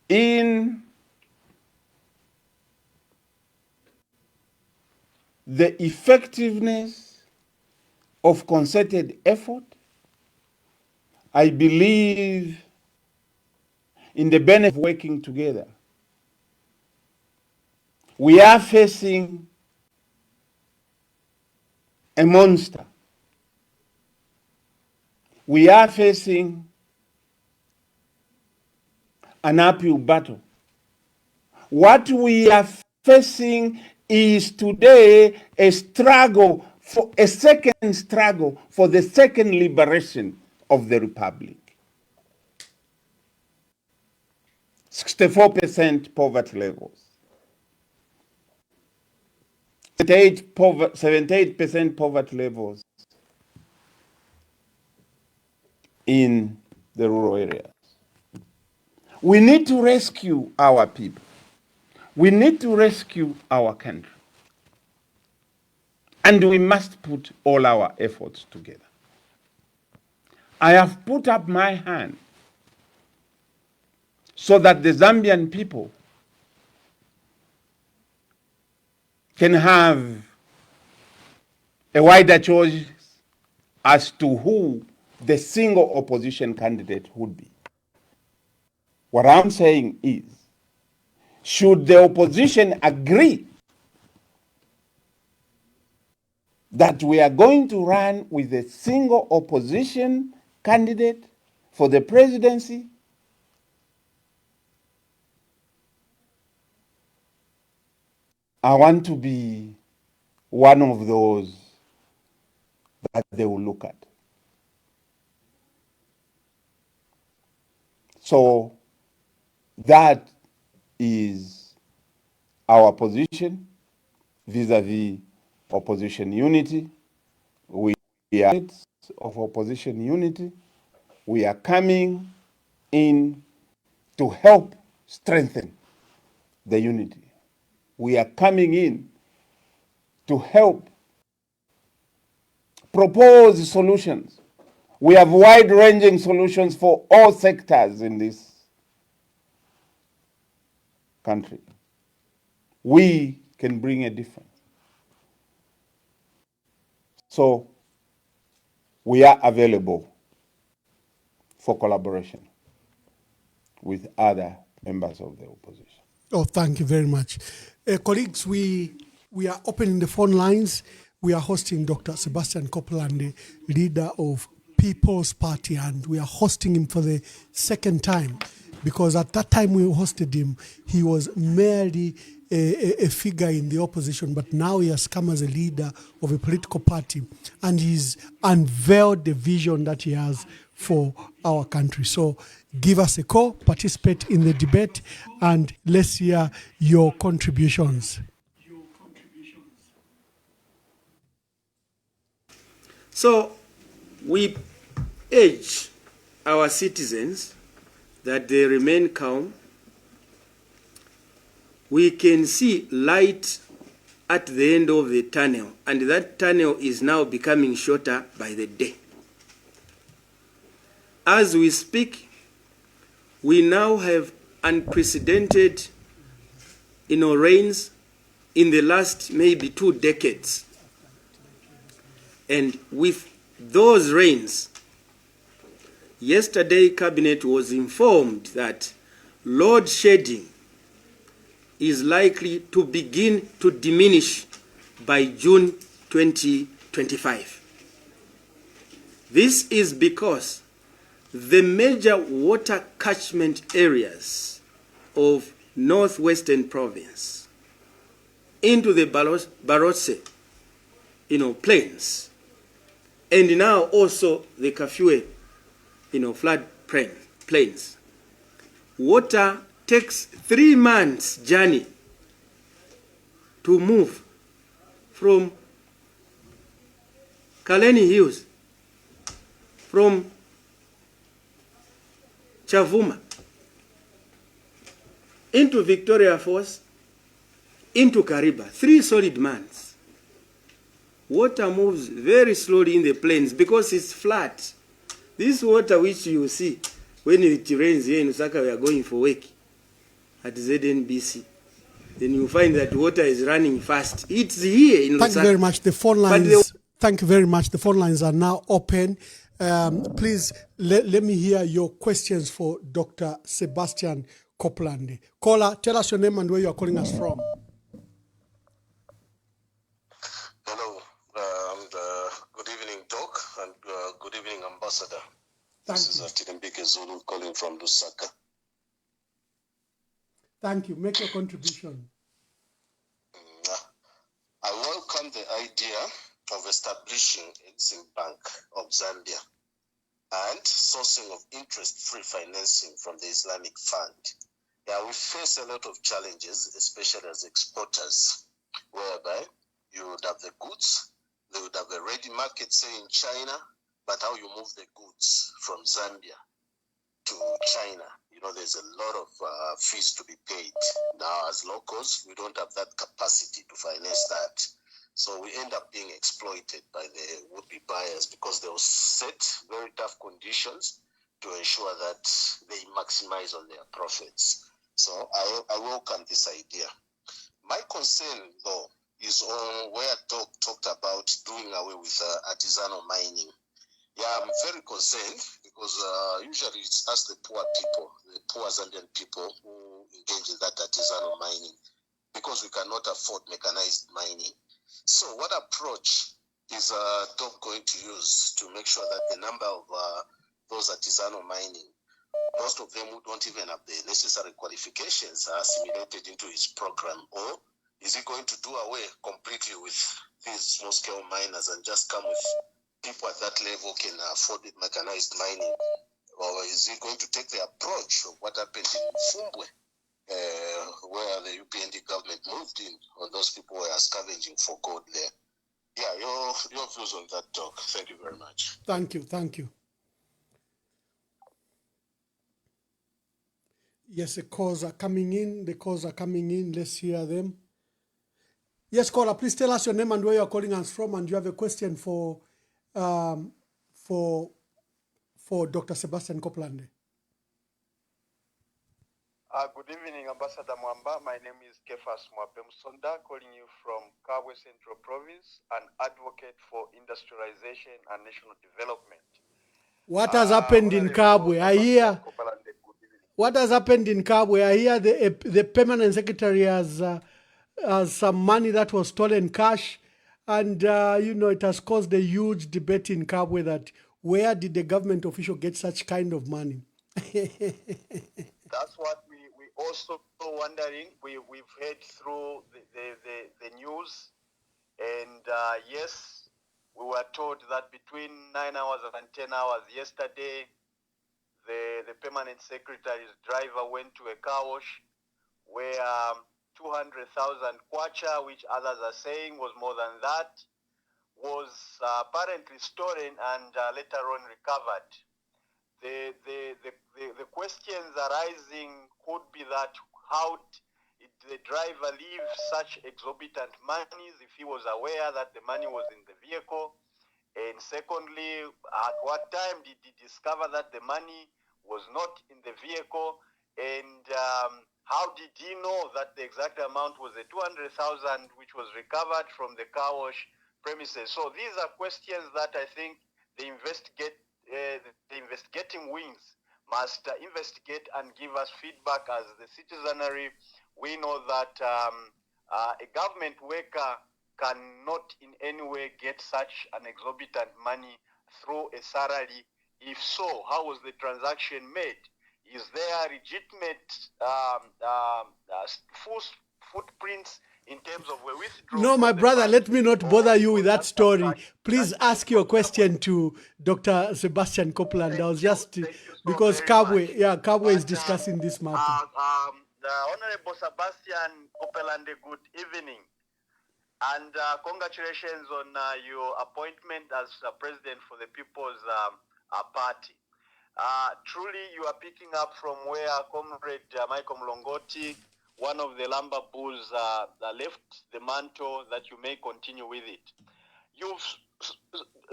F: in the effectiveness of concerted effort. I believe in the benefit of working together. We are facing a monster. We are facing an uphill battle. What we are facing is today a struggle, for a second struggle for the second liberation of the Republic. 64% poverty levels. 78% poverty levels in the rural areas. We need to rescue our people. We need to rescue our country. And we must put all our efforts together. I have put up my hand so that the Zambian people can have a wider choice as to who the single opposition candidate would be. What I'm saying is, should the opposition agree that we are going to run with a single opposition candidate for the presidency, I want to be one of those that they will look at. So that is our position vis-a-vis opposition unity. We are of opposition unity. We are coming in to help strengthen the unity. We are coming in to help propose solutions. We have wide-ranging solutions for all sectors in this country. We can bring a difference. So we are available for collaboration with other members of the opposition.
E: Oh, thank you very much. Colleagues, we are opening the phone lines. We are hosting Dr. Sebastian Kopulande, leader of People's Party, and we are hosting him for the second time, because at that time we hosted him, he was merely a figure in the opposition, but now he has come as a leader of a political party, and he's unveiled the vision that he has for our country. So give us a call, participate in the debate, and let's hear your contributions.
G: So we urge our citizens that they remain calm. We can see light at the end of the tunnel, and that tunnel is now becoming shorter by the day. As we speak, we now have unprecedented rains in the last maybe 2 decades. And with those rains, yesterday Cabinet was informed that load shedding is likely to begin to diminish by June 2025. This is because the major water catchment areas of northwestern province into the Barotse, plains, and now also the Kafue, flood plains. Water takes 3 months journey to move from Kaleni Hills, from Chavuma, into Victoria Falls, into Kariba. 3 solid months. Water moves very slowly in the plains because it's flat. This water which you see when it rains here in Lusaka, we are going for work at ZNBC. Then you find that water is running fast. It's here in Lusaka.
E: Thank you very much. The phone lines. Thank you very much. The phone lines are now open. Please let me hear your questions for Dr. Sebastian Kopulande. Caller, tell us your name and where you are calling us from.
H: Hello, good evening, Doc, and good evening, Ambassador. This is Tidembike Zulu calling from Lusaka.
E: Thank you. Make your contribution.
H: I welcome the idea of establishing Exim Bank of Zambia and sourcing of interest-free financing from the Islamic Fund. Yeah, we face a lot of challenges, especially as exporters, whereby you would have the goods, they would have a ready market, say in China, but how you move the goods from Zambia to China, there's a lot of fees to be paid. Now, as locals, we don't have that capacity to finance that. So we end up being exploited by the would-be buyers because they'll set very tough conditions to ensure that they maximize on their profits. So I welcome this idea. My concern, though, is on where Doc talked about doing away with artisanal mining. Yeah, I'm very concerned because usually it's us, the poor people, the poor Zambian people who engage in that artisanal mining, because we cannot afford mechanized mining. So what approach is DOC going to use to make sure that the number of those artisanal mining, most of them who don't even have the necessary qualifications, are assimilated into his program? Or is he going to do away completely with these small-scale miners and just come with people at that level who can afford mechanized mining? Or is he going to take the approach of what happened in Fumbwe, where the UPND government moved in on those people who were scavenging for gold there? Yeah, your views on that, Doc. Thank you very much.
E: Thank you. Thank you. Yes, the calls are coming in. The calls are coming in. Let's hear them. Yes, caller, please tell us your name and where you're calling us from, and you have a question for Dr. Sebastian Kopulande.
I: Good evening, Ambassador Mwamba. My name is Kefas Mwapemsonda, calling you from Kabwe Central Province, an advocate for industrialization and national development.
E: What has happened in Kabwe? I hear. What has happened in Kabwe? I hear the permanent secretary has some money that was stolen, cash, and it has caused a huge debate in Kabwe that where did the government official get such kind of money?
I: That's what we also wondering. We've heard through the news, and yes, we were told that between 9 hours and 10 hours yesterday, the permanent secretary's driver went to a car wash where 200,000 kwacha, which others are saying was more than that, was apparently stolen and later on recovered. The questions arising could be that how did the driver leave such exorbitant monies if he was aware that the money was in the vehicle? And secondly, at what time did he discover that the money was not in the vehicle? And how did he know that the exact amount was the 200,000 which was recovered from the car wash premises? So these are questions that I think the investigating wings must investigate and give us feedback as the citizenry. We know that a government worker cannot in any way get such an exorbitant money through a salary. If so, how was the transaction made? Is there legitimate footprints in terms of where withdrawal?
E: No, my brother, let me not bother you with that story. Please ask your question to Dr. Sebastian Kopulande. I was just, because Kabwe is discussing this matter.
I: Honorable Sebastian Kopulande, good evening. And congratulations on your appointment as president for the People's Party. Truly, you are picking up from where Comrade Michael Mlongoti, one of the lumber bulls, left the mantle, that you may continue with it. You've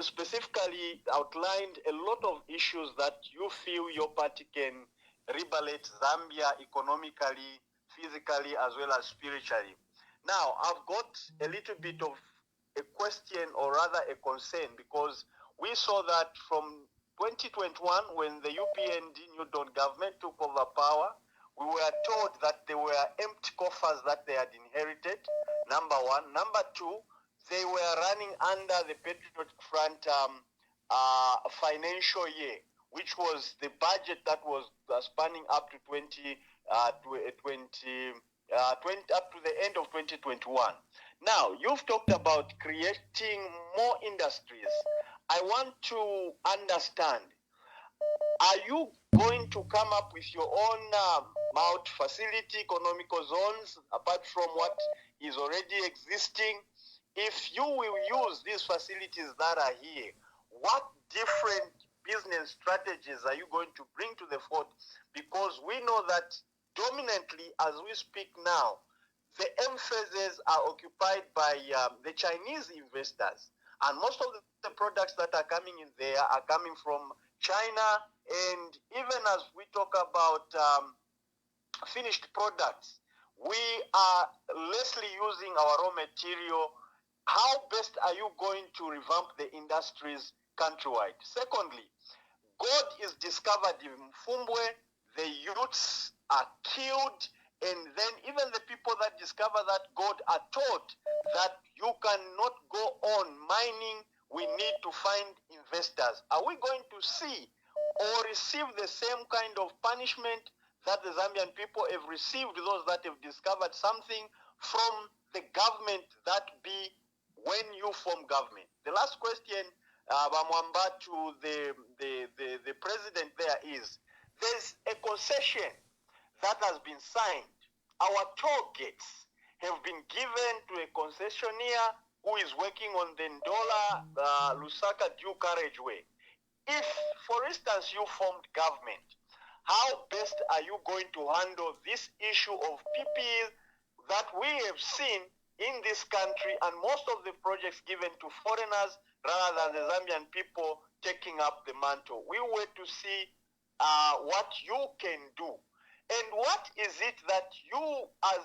I: specifically outlined a lot of issues that you feel your party can liberate Zambia economically, physically, as well as spiritually. Now, I've got a little bit of a question, or rather a concern, because we saw that from 2021, when the UPND New Dawn government took over power, we were told that there were empty coffers that they had inherited, number one. Number two, they were running under the Patriotic Front financial year, which was the budget that was spanning up to up to the end of 2021. Now, you've talked about creating more industries. I want to understand, are you going to come up with your own mount facility, economical zones, apart from what is already existing? If you will use these facilities that are here, what different business strategies are you going to bring to the fore? Because we know that dominantly, as we speak now, the emphases are occupied by the Chinese investors. And most of the products that are coming in there are coming from China. And even as we talk about finished products, we are lessly using our raw material. How best are you going to revamp the industries countrywide? Secondly, gold is discovered in Mfumbwe, the youths are killed, and then even the people that discover that gold are told that you cannot go on mining, we need to find investors. Are we going to see or receive the same kind of punishment that the Zambian people have received, those that have discovered something from the government, that be when you form government? The last question, Bamwamba, to the president there is, there's a concession that has been signed. Our toll gates have been given to a concessionaire who is working on the Ndola Lusaka Dual Carriageway. If, for instance, you formed government, how best are you going to handle this issue of PPEs that we have seen in this country, and most of the projects given to foreigners rather than the Zambian people taking up the mantle? We were to see what you can do. And what is it that you as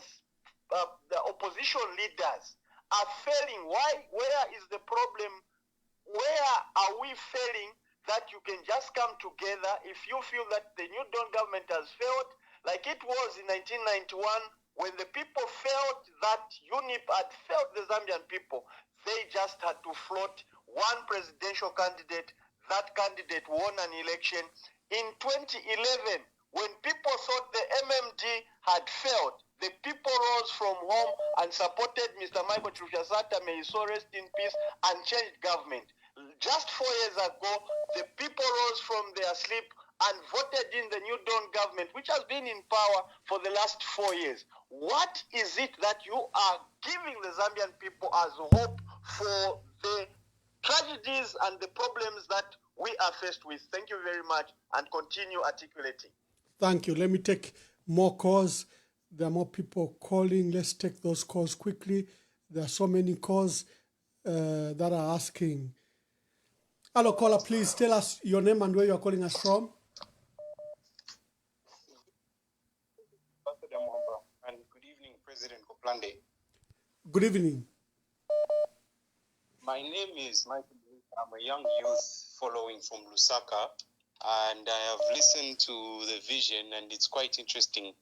I: the opposition leaders are failing? Where is the problem? Where are we failing that you can just come together if you feel that the New Dawn government has failed, like it was in 1991 when the people felt that UNIP had failed the Zambian people? They just had to float one presidential candidate. That candidate won an election. In 2011, when people thought the MMD had failed, the people rose from home and supported Mr. Michael Chushasata, may he so rest in peace, and changed government. Just 4 years ago, the people rose from their sleep and voted in the New Dawn government, which has been in power for the last 4 years. What is it that you are giving the Zambian people as hope for the tragedies and the problems that we are faced with? Thank you very much, and continue articulating. Thank you. Let me take more calls. There are more people calling. Let's take those calls quickly. There are so many calls that are asking. Hello, caller, please tell us your name and where you are calling us from.
J: And good evening, President Kopulande.
E: Good evening.
J: My name is Michael. I'm a young youth following from Lusaka, and I have listened to the vision, and it's quite interesting.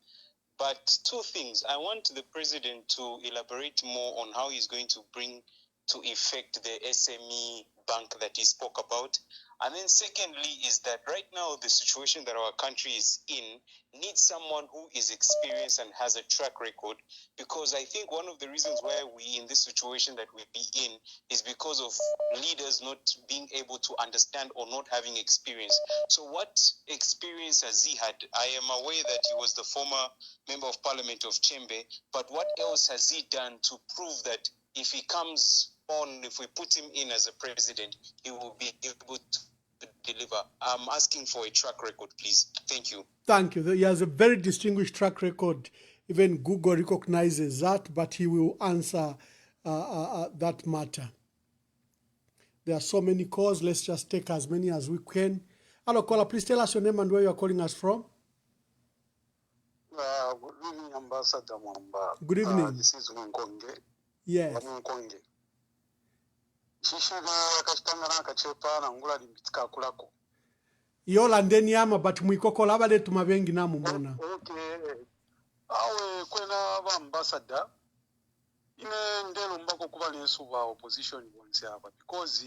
J: But two things. I want the president to elaborate more on how he's going to bring to effect the SME bank that he spoke about. And then secondly is that right now the situation that our country is in needs someone who is experienced and has a track record, because I think one of the reasons why we in this situation that we be in is because of leaders not being able to understand or not having experience. So what experience has he had? I am aware that he was the former member of parliament of Chembe, but what else has he done to prove that if he comes on, if we put him in as a president, he will be able to deliver? I'm asking for a track record, please. Thank you.
E: Thank you. He has a very distinguished track record. Even Google recognizes that, but he will answer that matter. There are so many calls. Let's just take as many as we can. Hello, caller. Please tell us your name and where you are calling us from.
J: Good evening, Ambassador Mwamba.
E: Good evening.
J: This is Munkonge.
E: Yes.
J: Munkonge. Shishima akashitangana akachepa na ngula limbitika kulako.
E: Yola ndeni ama but mwikoko labade tumabengi na mumona.
J: Okay. Awe kwena ba ambassador. Ine ndelo mbako kuba nesuba opposition bonse hapa because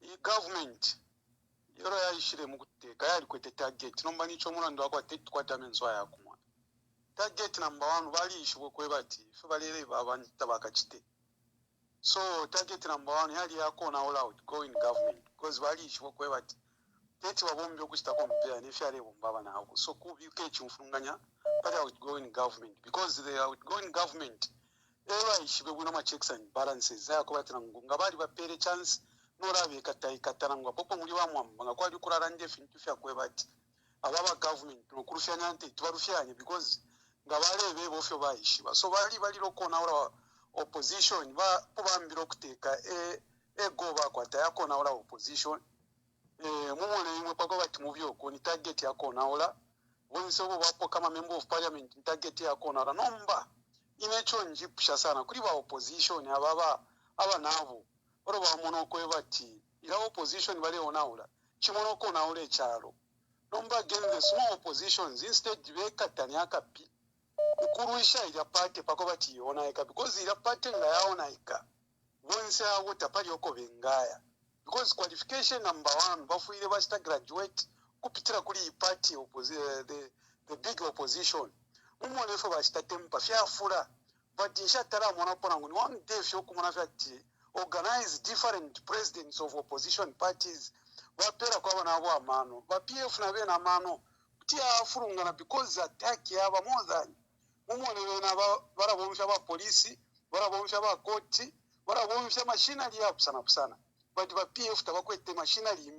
J: the government yoro ya Hichilema kuteka yali kwete target nomba nicho mulando akwa tet kwata menzo yakumwa. Target number 1 bali ishwe kwebati fe balele babantu tabakachite. So target number 1 yali yakona all out going government because bali ishwe kwebati teti wabombi okuchita kompea ne fyale bombaba nawo. So kubike chimfunganya bali outgoing government because the outgoing government ewa ishwe kuna checks and balances yakobatira ngunga bali bapere chance norabe katarangwa popo muri bamwamba ngakwali kurara ndefi ntufya kwebati ababa government nokurufyanya nte tubarufyanye because ngabalebe bofyo bayishiba. So bali lokona ora opposition ba kubambira okuteka goba kwata yakona ora opposition mumone imwe pako bati muvyo ko ni target yakona ora bonse bo bapo kama member of parliament target yakona ora nomba inecho njipusha sana kuri ba opposition aba nabo oro ba muno kwebati ila opposition bali ona ora Chimonoko na ule charo. Nomba again the small oppositions instead bekatanya akapi. Ukuruisha ila pate pakoba tiona eka because ila pate nga yaona eka. Once awo tapali oko bengaya. Because qualification number 1 bafuire basta graduate kupitira kuli party the big opposition. Mumone fo basta tempa fiafura. But inshatara mwana pona nguni one day fyo kumona fyati organize different presidents of opposition parties. Wapera kwa wana abo amano. Ba PF na bena amano. Tia afurungana because attack yaba more than mumone bena barabomsha ba polisi, barabomsha ba koti, barabomsha machinery yapsana pusana. But ba PF tabakwete machinery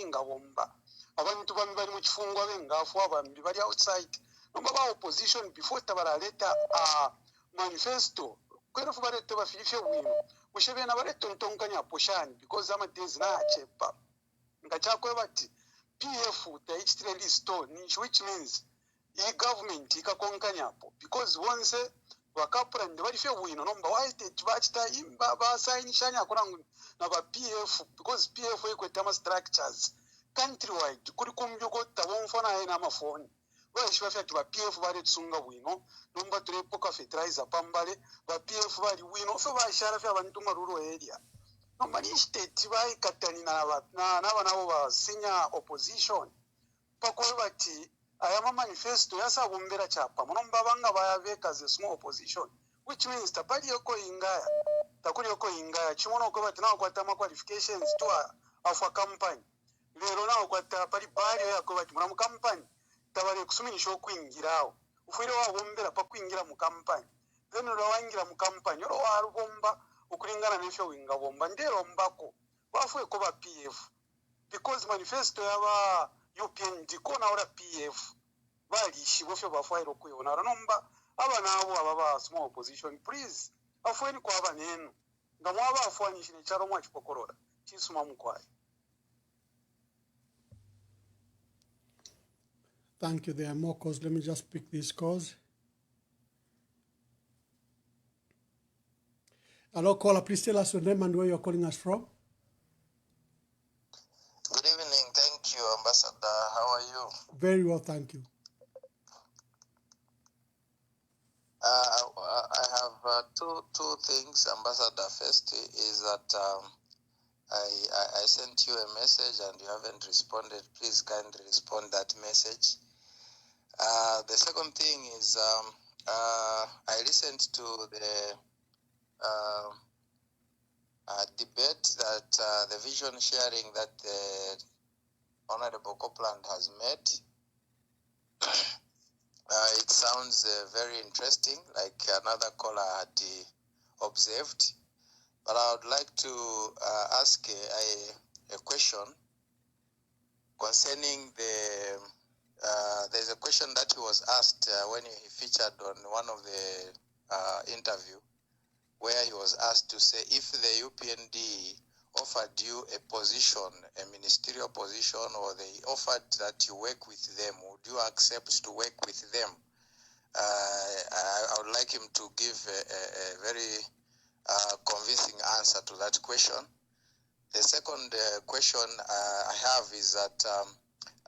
J: inga bomba. Abantu bambi bali mu kifungo bengafu abambi bali outside. Nomba ba opposition before tabaraleta manifesto. Kwera fu barete ba filifye wino. Mushebena barete ntonkanya poshani because amatezi na achepa. Ngachakwe bati PF the list which means the government ikakonkanyapo because once wakapura ndi bali fe wino nomba waite chibachita imba ba sign shanya kurangu na ba PF because PF ekwetama structures countrywide kuri kumbyuko tabomfona ena amafoni bashwa fya ba PF bali tsunga wino nomba tulepoka fertilizer pambale ba PF bali wino so bashara fya abantu maruro area nomba ni state bai katani na nabo ba senior opposition pakwe bati ayama manifesto yasa bombera chapa munomba banga bayabeka ze small opposition which means tabali yoko ingaya takuri yoko ingaya chimono ko bati nawo kwata ma qualifications to afa campaign lero nawo kwata pali bali yako bati muna mu campaign tabali kusuminisha okwingirawo ufire wa bombera pa kwingira mu campaign then ro wangira mu campaign ro wa bomba ukulingana n'efyo winga bomba ndero mbako bafuye ko ba PF because manifesto yaba UPND ko na ora PF bali shibo fyo bafuye okuyona nomba abana abo ababa small opposition please afweni kwa abanenu ngamwaba afwanyishine charo mwa chipokorora chisuma mukwaye.
E: Thank you. There are more calls. Let me just pick these calls. Hello, caller. Please tell us your name and where you're calling us from.
H: Good evening. Thank you, Ambassador. How are you?
E: Very well, thank you.
H: I have two things, Ambassador. First is that I sent you a message and you haven't responded. Please kindly respond that message. The second thing is I listened to the debate that the vision sharing that the Honorable Kopulande has made. It sounds very interesting, like another caller had observed. But I would like to ask a question concerning there's a question that he was asked when he featured on one of the interview, where he was asked to say if the UPND offered you a position, a ministerial position, or they offered that you work with them, would you accept to work with them? I would like him to give a very convincing answer to that question. The second question I have is that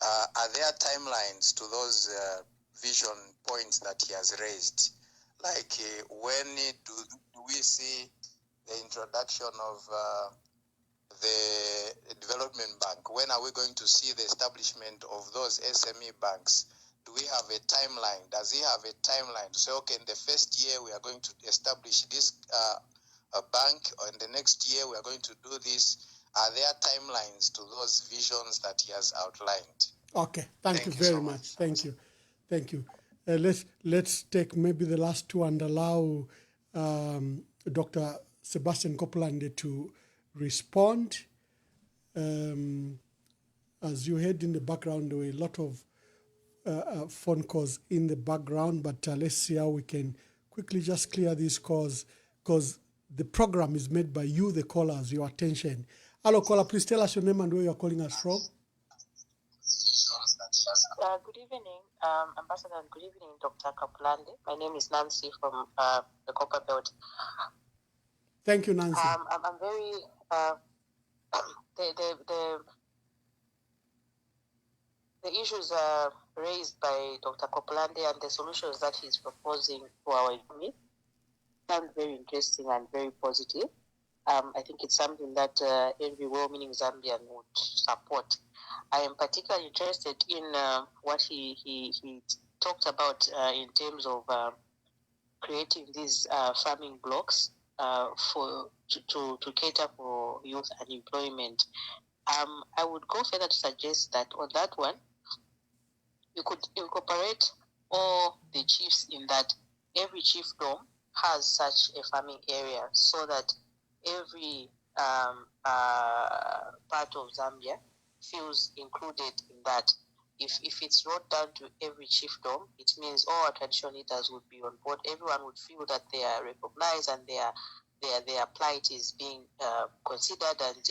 H: are there timelines to those vision points that he has raised? Like when do we see the introduction of the development bank? When are we going to see the establishment of those SME banks? Do we have a timeline? Does he have a timeline to say, okay, in the first year we are going to establish this a bank, or in the next year we are going to do this? Are there timelines to those visions that he has outlined?
E: Okay, thank you very much. Thank you. Thank you. Let's take maybe the last two and allow Dr. Sebastian Kopulande to respond. As you heard in the background, there were a lot of phone calls in the background, but let's see how we can quickly just clear these calls, because the program is made by you, the callers, your attention. Hello, caller, please tell us your name and where you're calling us from.
K: Good evening, Ambassador, and good evening, Dr. Kopulande. My name is Nancy from the Copper Belt.
E: Thank you, Nancy.
K: I'm very the issues raised by Dr. Kopulande and the solutions that he's proposing for our economy sound very interesting and very positive. I think it's something that every well-meaning Zambian would support. I am particularly interested in what he talked about in terms of creating these farming blocks to cater for youth unemployment. I would go further to suggest that on that one, you could incorporate all the chiefs in that every chiefdom has such a farming area so that every part of Zambia feels included in that. If it's brought down to every chiefdom, it means all our traditional leaders would be on board. Everyone would feel that they are recognized and their plight is being considered, and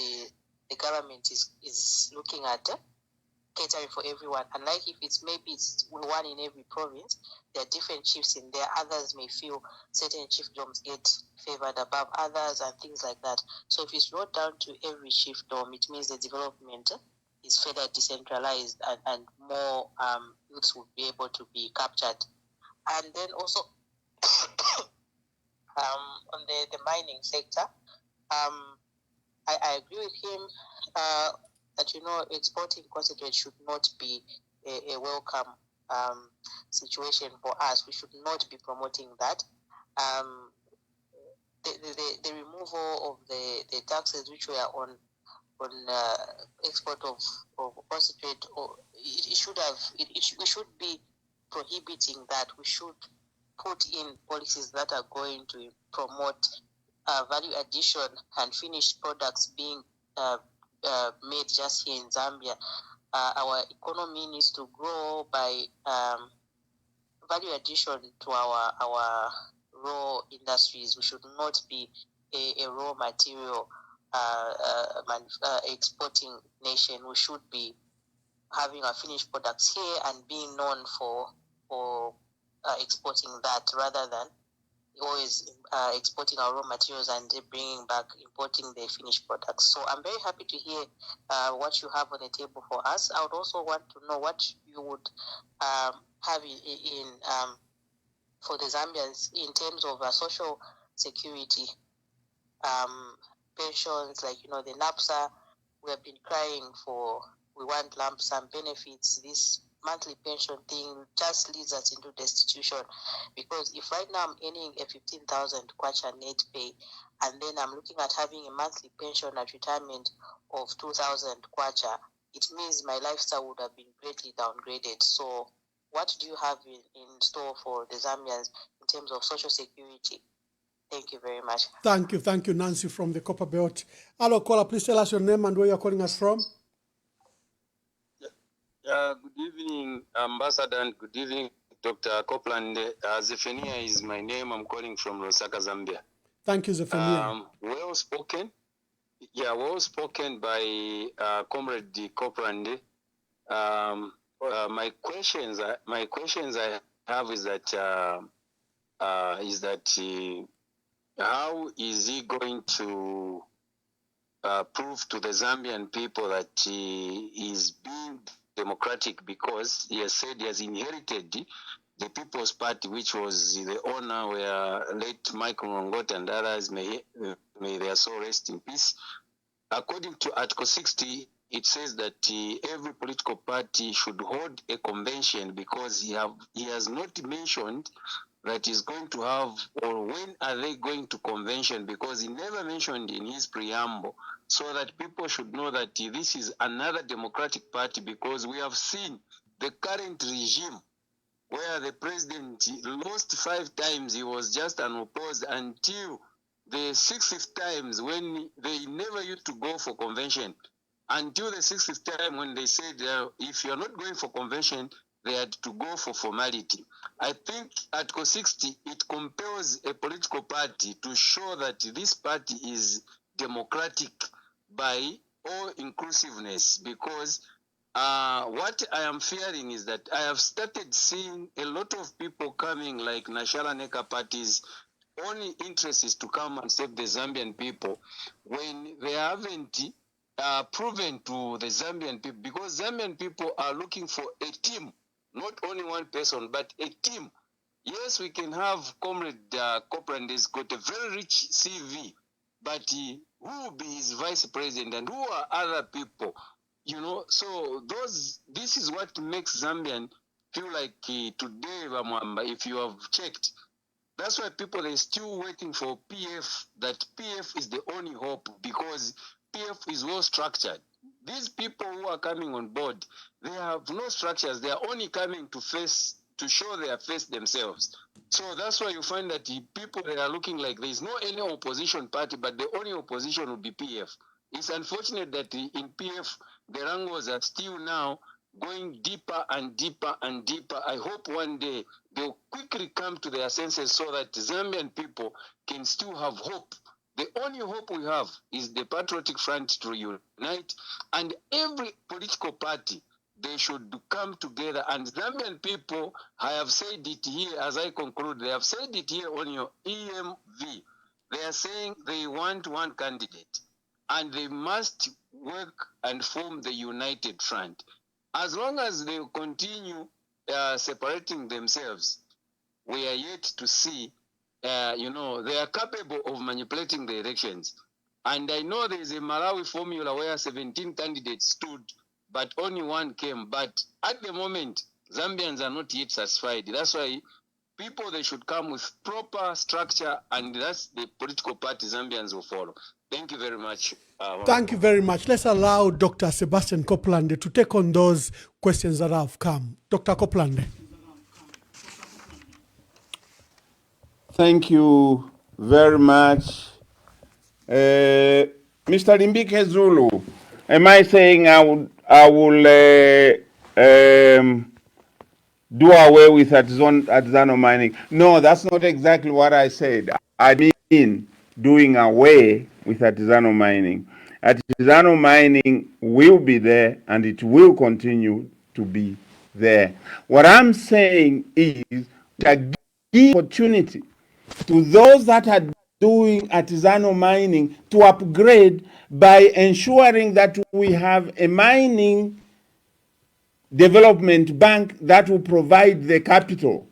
K: the government is looking at catering for everyone. Unlike if it's one in every province, there are different chiefs in there. Others may feel certain chiefdoms get favored above others and things like that. So if it's brought down to every chiefdom, it means the development is further decentralized and more youths will be able to be captured. And then also on the mining sector, I agree with him that, exporting concentrate should not be a welcome situation for us. We should not be promoting that. The removal of the taxes which were on export of concentrate, we should be prohibiting that. We should put in policies that are going to promote value addition and finished products being made just here in Zambia. Our economy needs to grow by value addition to our raw industries. We should not be a raw material exporting nation. We should be having our finished products here and being known for exporting that rather than always exporting our raw materials and importing the finished products. So I'm very happy to hear what you have on the table for us. I would also want to know what you would have in for the Zambians in terms of social security, pensions, like the NAPSA. We have been crying for. We want lump sum benefits. This monthly pension thing just leads us into destitution, because if right now I'm earning a 15,000 kwacha net pay, and then I'm looking at having a monthly pension at retirement of 2,000 kwacha, it means my lifestyle would have been greatly downgraded. So what do you have in store for the Zambians in terms of social security? Thank you very much.
E: Thank you, Nancy from the Copper Belt. Hello, caller, please tell us your name and where you're calling us from.
L: Good evening, Ambassador, and good evening, Dr. Kopulande. Zephania is my name. I'm calling from Lusaka, Zambia.
E: Thank you, Zephania.
L: Well spoken. Yeah, well spoken by Comrade Kopulande. My questions I have is that how is he going to prove to the Zambian people that he is being democratic, because he has said he has inherited the People's Party, which was the owner where late Michael Ngongote and others, may their soul rest in peace. According to Article 60, it says that every political party should hold a convention, because he has not mentioned that he's going to have, or when are they going to convention, because he never mentioned in his preamble, so that people should know that this is another democratic party, because we have seen the current regime where the president lost 5 times. He was just unopposed until the 6th times, when they never used to go for convention, until the 6th time when they said if you're not going for convention, they had to go for formality. I think Article 60, it compels a political party to show that this party is democratic by all inclusiveness, because what I am fearing is that I have started seeing a lot of people coming, like Nashala Neka parties. Only interest is to come and save the Zambian people when they haven't proven to the Zambian people, because Zambian people are looking for a team, not only one person, but a team. Yes, we can have Comrade Kopulande has got a very rich CV, but who will be his vice president and who are other people? You know, so this is what makes Zambian feel like today, Vamwamba, if you have checked, that's why people are still waiting for PF, that PF is the only hope, because PF is well structured. These people who are coming on board, they have no structures. They are only coming to show their face themselves. So that's why you find that the people that are looking like there is no any opposition party, but the only opposition will be PF. It's unfortunate that in PF, the wrangles are still now going deeper and deeper and deeper. I hope one day they'll quickly come to their senses so that Zambian people can still have hope. The only hope we have is the Patriotic Front to unite, and every political party, they should come together. And Zambian people, I have said it here as I conclude, they have said it here on your EMV. They are saying they want one candidate, and they must work and form the United Front. As long as they continue separating themselves, we are yet to see, they are capable of manipulating the elections. And I know there is a Malawi formula where 17 candidates stood, but only one came. But at the moment, Zambians are not yet satisfied. That's why people, they should come with proper structure, and that's the political party Zambians will follow. Thank you very much.
E: Thank you very much. Let's allow Dr. Sebastian Kopulande to take on those questions that have come. Dr. Kopulande.
F: Thank you very much. Mr. Limbike Zulu, am I saying I will do away with artisanal mining? No, that's not exactly what I said. I mean doing away with artisanal mining. Artisanal mining will be there, and it will continue to be there. What I'm saying is to give opportunity to those that are doing artisanal mining to upgrade by ensuring that we have a mining development bank that will provide the capital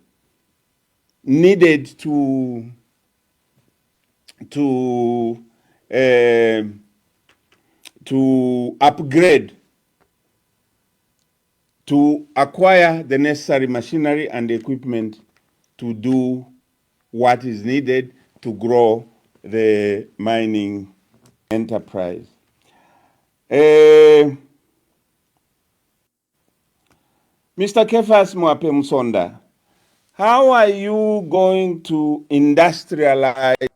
F: needed to upgrade, to acquire the necessary machinery and equipment to do what is needed to grow the mining enterprise. Mr. Kefas Mwape Musonda, how are you going to industrialize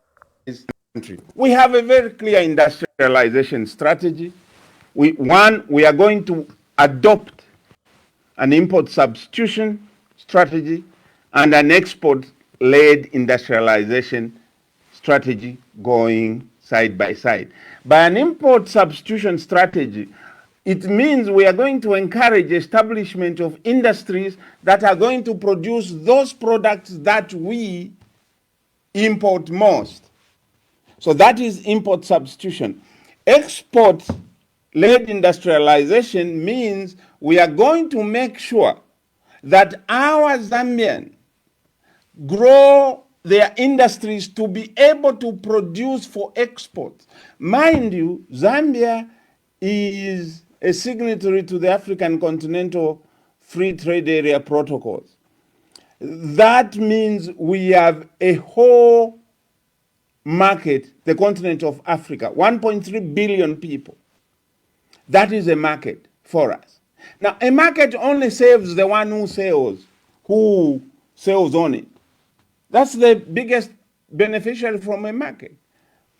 F: this country? We have a very clear industrialization strategy. We are going to adopt an import substitution strategy and an export-led industrialization strategy going side by side. By an import substitution strategy, it means we are going to encourage establishment of industries that are going to produce those products that we import most. So that is import substitution. Export-led industrialization means we are going to make sure that our Zambian grow their industries to be able to produce for export. Mind you, Zambia is a signatory to the African Continental Free Trade Area protocols. That means we have a whole market, the continent of Africa, 1.3 billion people. That is a market for us. Now, a market only saves the one who sells on it. That's the biggest beneficiary from a market.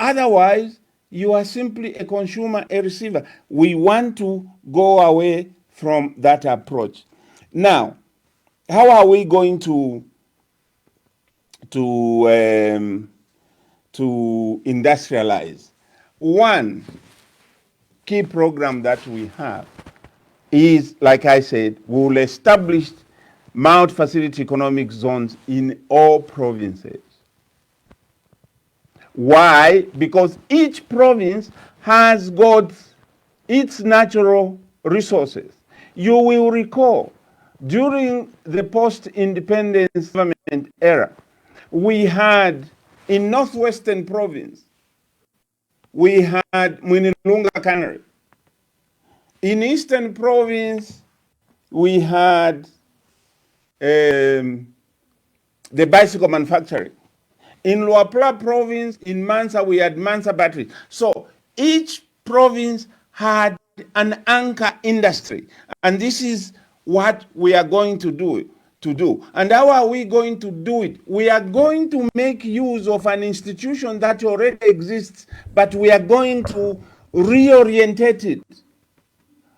F: Otherwise, you are simply a consumer, a receiver. We want to go away from that approach. Now, how are we going to industrialize? One key program that we have is, like I said, we will establish multi-facility economic zones in all provinces. Why? Because each province has got its natural resources. You will recall, during the post-independence government era, we had, in Northwestern Province, we had Mwinilunga Cannery. In Eastern Province, we had the bicycle manufacturing. In Luapula Province, in Mansa, we had Mansa Battery. So each province had an anchor industry. And this is what we are going to do. And how are we going to do it? We are going to make use of an institution that already exists, but we are going to reorientate it,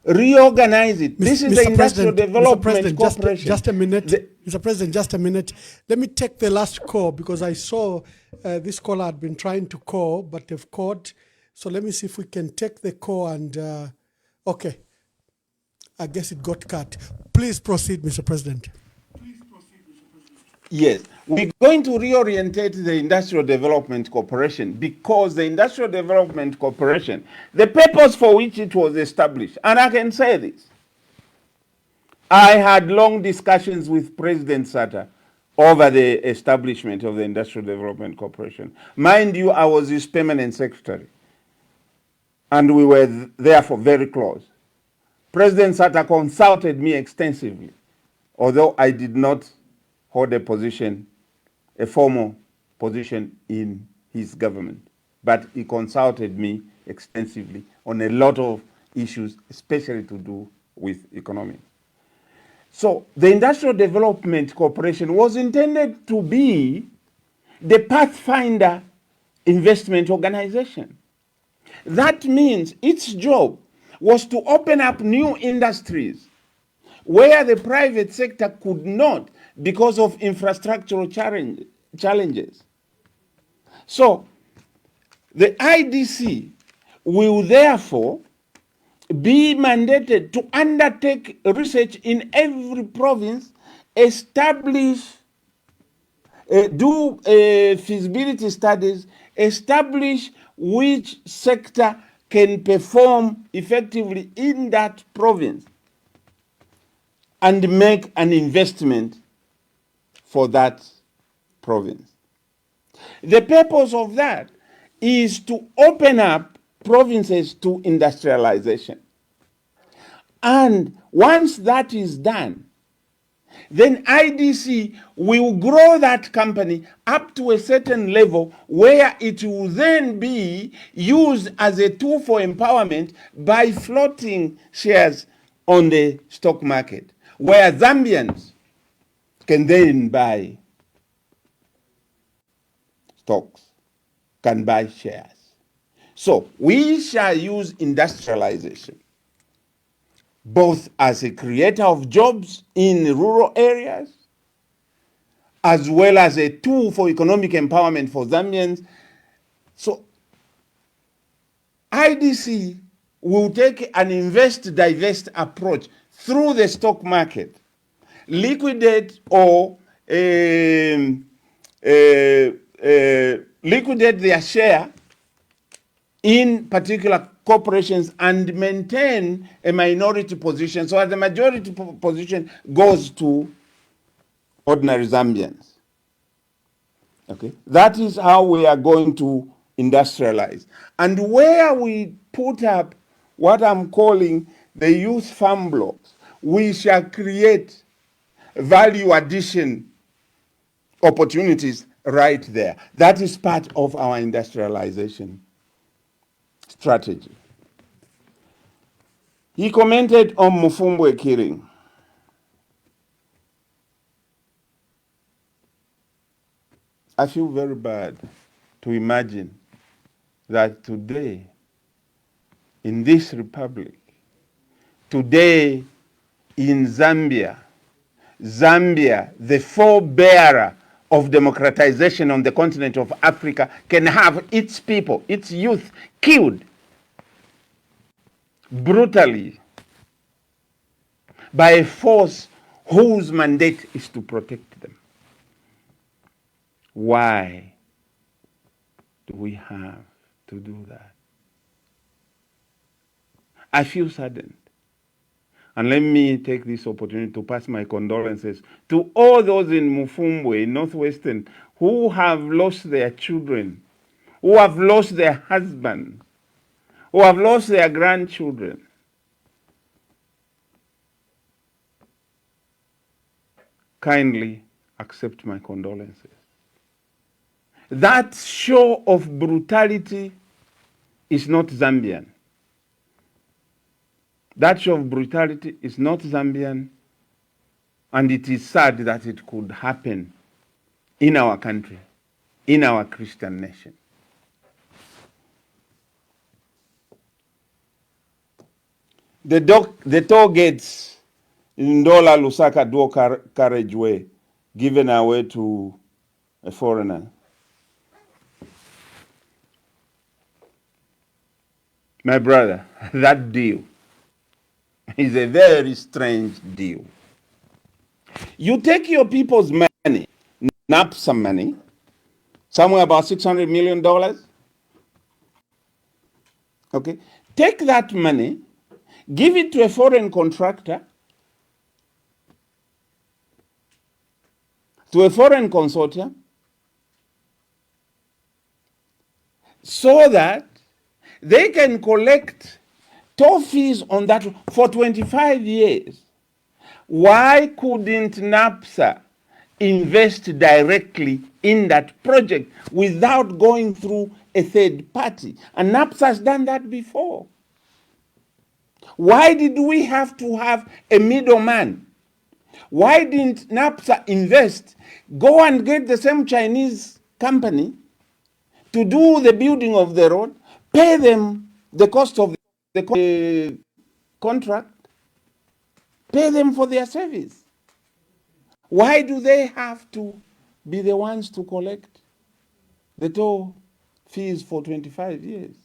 F: reorganize it. This is the Industrial Development Corporation.
E: Just a minute. Mr. President, just a minute. Let me take the last call because I saw this caller had been trying to call, but they've called. So let me see if we can take the call and, okay. I guess it got cut. Please proceed, Mr. President.
F: Yes, we're going to reorientate the Industrial Development Corporation because the Industrial Development Corporation, the purpose for which it was established, and I can say this, I had long discussions with President Sata over the establishment of the Industrial Development Corporation. Mind you, I was his permanent secretary, and we were therefore very close. President Sata consulted me extensively, although I did not hold a position, a formal position in his government. But he consulted me extensively on a lot of issues, especially to do with economics. So the Industrial Development Corporation was intended to be the pathfinder investment organization. That means its job was to open up new industries where the private sector could not because of infrastructural challenges. So the IDC will therefore be mandated to undertake research in every province, establish, do feasibility studies, establish which sector can perform effectively in that province, and make an investment for that province. The purpose of that is to open up provinces to industrialization. And once that is done, then IDC will grow that company up to a certain level where it will then be used as a tool for empowerment by floating shares on the stock market, where Zambians can then buy stocks, can buy shares. So we shall use industrialization both as a creator of jobs in rural areas, as well as a tool for economic empowerment for Zambians. So IDC will take an invest-divest approach through the stock market, liquidate or liquidate their share in particular corporations and maintain a minority position so that the majority position goes to ordinary Zambians. Okay, that is how we are going to industrialize. And where we put up what I'm calling the youth farm blocks, we shall create value addition opportunities right there. That is part of our industrialization strategy. He commented on Mufumbwe killing. I feel very bad to imagine that today, in this republic, today in Zambia, the forebearer of democratization on the continent of Africa, can have its people, its youth, killed brutally by a force whose mandate is to protect them. Why do we have to do that? I feel saddened. And let me take this opportunity to pass my condolences to all those in Mufumbwe, in Northwestern, who have lost their children, who have lost their husband, who have lost their grandchildren. Kindly accept my condolences. That show of brutality is not Zambian. That show of brutality is not Zambian, and it is sad that it could happen in our country, in our Christian nation. The toll gates in Ndola Lusaka dual carriageway given away to a foreigner. My brother, that deal is a very strange deal. You take your people's money, nap some money, somewhere about $600 million. Okay, take that money, give it to a foreign contractor, to a foreign consortium, so that they can collect toll fees on that for 25 years. Why couldn't NAPSA invest directly in that project without going through a third party? And NAPSA has done that before. Why did we have to have a middleman? Why didn't NAPSA invest, go and get the same Chinese company to do the building of the road, pay them the cost of the contract, pay them for their service? Why do they have to be the ones to collect the toll fees for 25 years?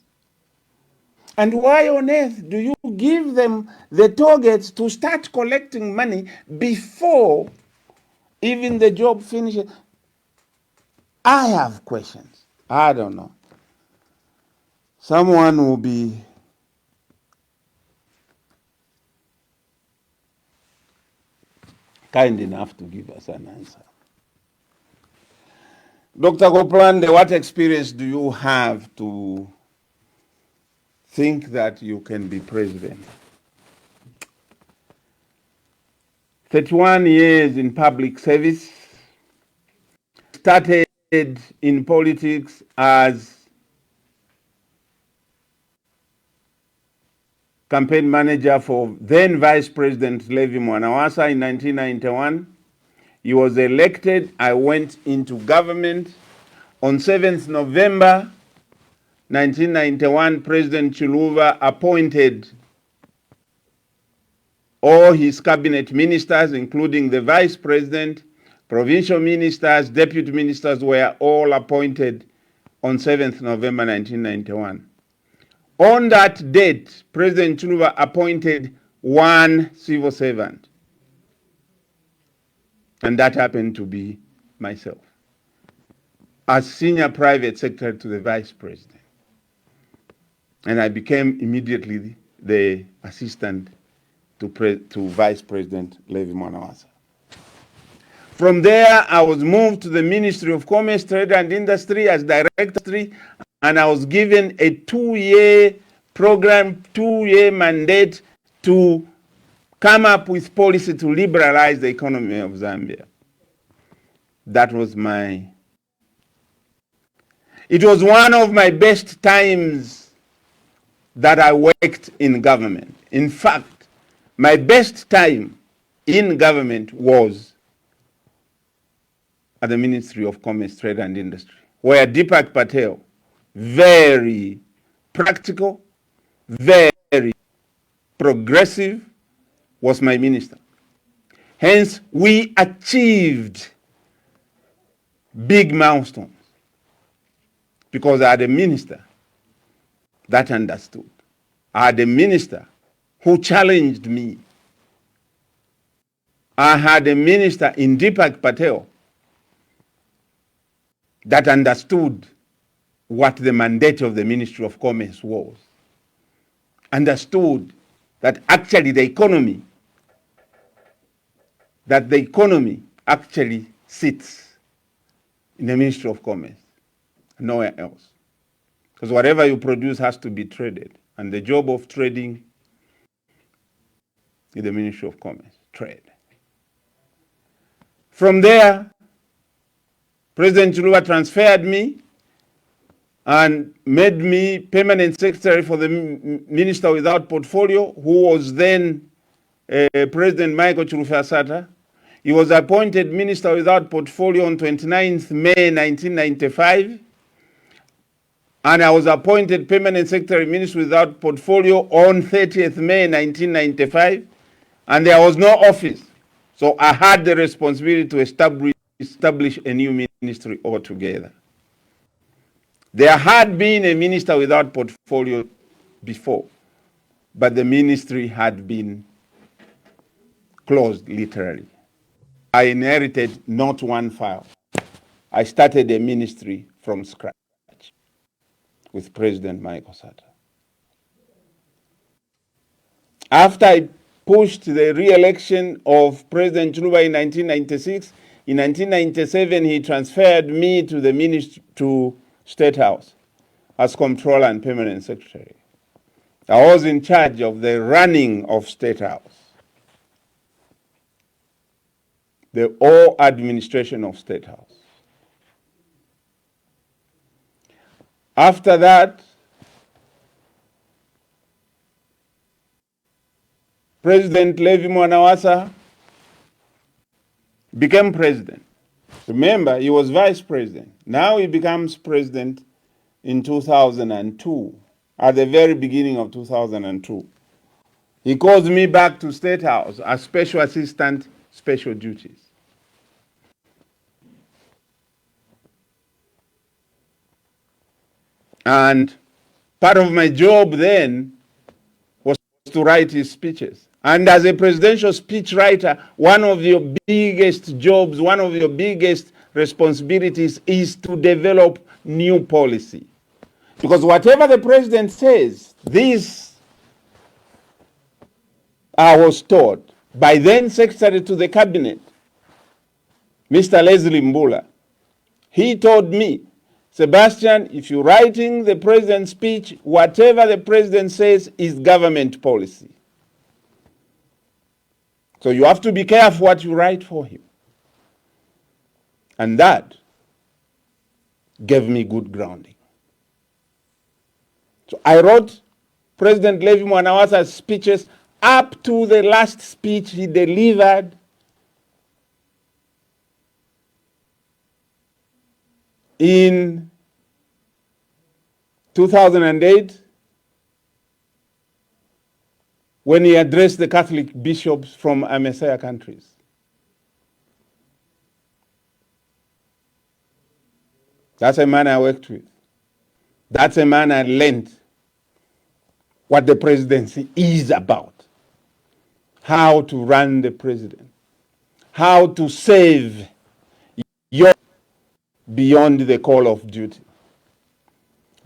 F: And why on earth do you give them the targets to start collecting money before even the job finishes? I have questions. I don't know. Someone will be kind enough to give us an answer. Dr. Kopulande, what experience do you have to think that you can be president? 31 years in public service, started in politics as campaign manager for then Vice President Levi Mwanawasa in 1991. He was elected. I went into government. On 7th November 1991, President Chiluba appointed all his cabinet ministers, including the vice president, provincial ministers, deputy ministers, were all appointed on 7th November 1991. On that date, President Chiluba appointed one civil servant, and that happened to be myself, as senior private secretary to the vice president. And I became immediately the assistant to Vice President Levi Mwanawasa. From there, I was moved to the Ministry of Commerce, Trade and Industry as director, and I was given a 2-year program, 2-year mandate to come up with policy to liberalize the economy of Zambia. That was it was one of my best times that I worked in government. In fact, my best time in government was at the Ministry of Commerce, Trade and Industry, where Deepak Patel, very practical, very progressive, was my minister. Hence, we achieved big milestones because I had a minister that understood. I had a minister who challenged me. I had a minister in Deepak Patel that understood what the mandate of the Ministry of Commerce was, understood that actually the economy actually sits in the Ministry of Commerce, nowhere else. Because whatever you produce has to be traded, and the job of trading is the Ministry of Commerce, trade. From there, President Chiluba transferred me and made me permanent secretary for the Minister without portfolio, who was then President Michael Chilufya-Sata. He was appointed Minister without portfolio on 29th May 1995, and I was appointed permanent secretary Minister without portfolio on 30th May 1995, and there was no office. So I had the responsibility to establish a new ministry altogether. There had been a minister without portfolio before, but the ministry had been closed literally. I inherited not one file. I started a ministry from scratch with President Michael Sata. After I pushed the re-election of President Chiluba in 1996, in 1997 he transferred me to the ministry, to State House as Comptroller and Permanent Secretary. I was in charge of the running of State House, the whole administration of State House. After that, President Levi Mwanawasa became president. Remember, he was vice president. Now he becomes president in 2002, at the very beginning of 2002. He calls me back to State House as Special Assistant, Special Duties. And part of my job then was to write his speeches. And as a presidential speech writer, one of your biggest jobs, one of your biggest responsibilities is to develop new policy. Because whatever the president says, this I was taught by then Secretary to the Cabinet, Mr. Leslie Mbula. He told me, Sebastian, if you're writing the president's speech, whatever the president says is government policy. So you have to be careful what you write for him. And that gave me good grounding. So I wrote President Levi Mwanawasa's speeches up to the last speech he delivered in 2008 when he addressed the Catholic bishops from Messiah countries. That's a man I worked with. That's a man I learned what the presidency is about, how to run the president, how to save your beyond the call of duty.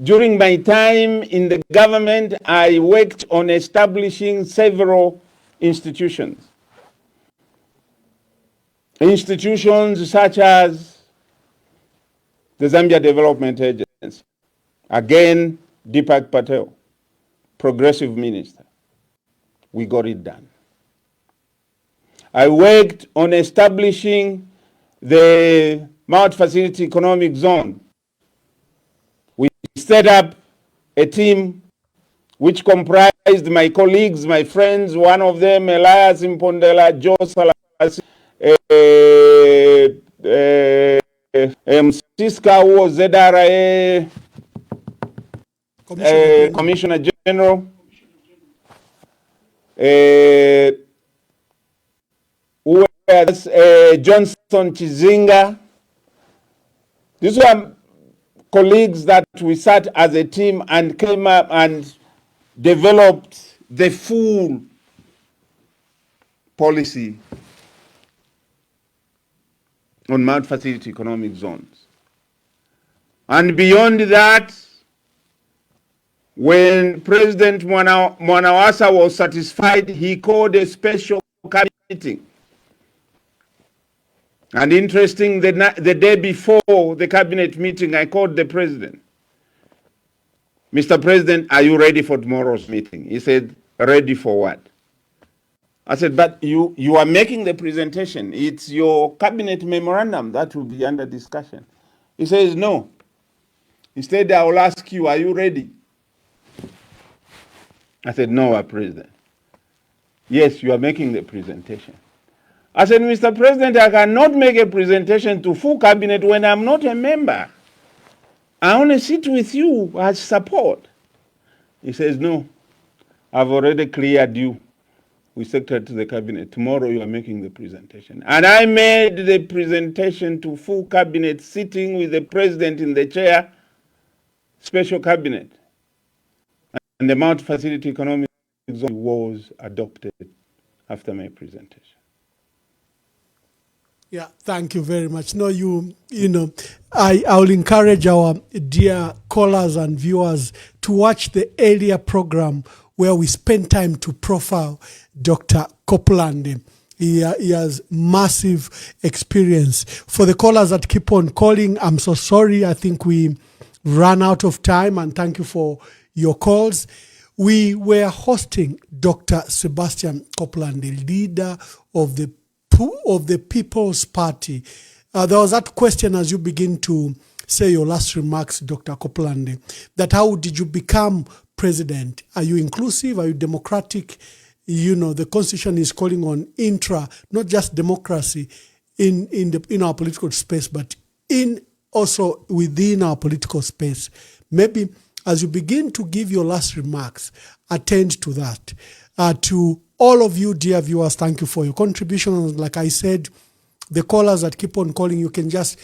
F: During my time in the government, I worked on establishing several institutions. Institutions such as the Zambia Development Agency. Again, Deepak Patel, progressive minister. We got it done. I worked on establishing the Mount Facility Economic Zone. We set up a team which comprised my colleagues, my friends, one of them, Elias Impondela, Joe Salas, Siska, who was ZRA Commissioner General, who was Johnson Chizinga. These were colleagues that we sat as a team and came up and developed the full policy on Mount Facility Economic Zones. And beyond that, When President Mwanawasa was satisfied, he called a special cabinet meeting. And interesting, the day before the cabinet meeting, I called the president. Mr. President, are you ready for tomorrow's meeting? He said, ready for what? I said, but you are making the presentation. It's your cabinet memorandum that will be under discussion. He says, no. Instead, I will ask you, are you ready? I said, no, President. Yes, you are making the presentation. I said, Mr. President, I cannot make a presentation to full cabinet when I'm not a member. I only sit with you as support. He says, no, I've already cleared you. We secretary to the cabinet. Tomorrow you are making the presentation. And I made the presentation to full cabinet sitting with the president in the chair, special cabinet. And the multi-facility economic zone was adopted after my presentation.
E: Yeah, thank you very much. No, you know, I will encourage our dear callers and viewers to watch the earlier program where we spend time to profile Dr. Kopulande. He has massive experience. For the callers that keep on calling, I'm so sorry. I think we ran out of time, and thank you for your calls. We were hosting Dr. Sebastian Kopulande, leader of the People's Party. There was that question as you begin to say your last remarks, Dr. Kopulande, that how did you become president? Are you inclusive? Are you democratic? You know, the Constitution is calling on not just democracy in our political space, but also within our political space. Maybe as you begin to give your last remarks, attend to that. To all of you, dear viewers, thank you for your contribution. Like I said, the callers that keep on calling, you can just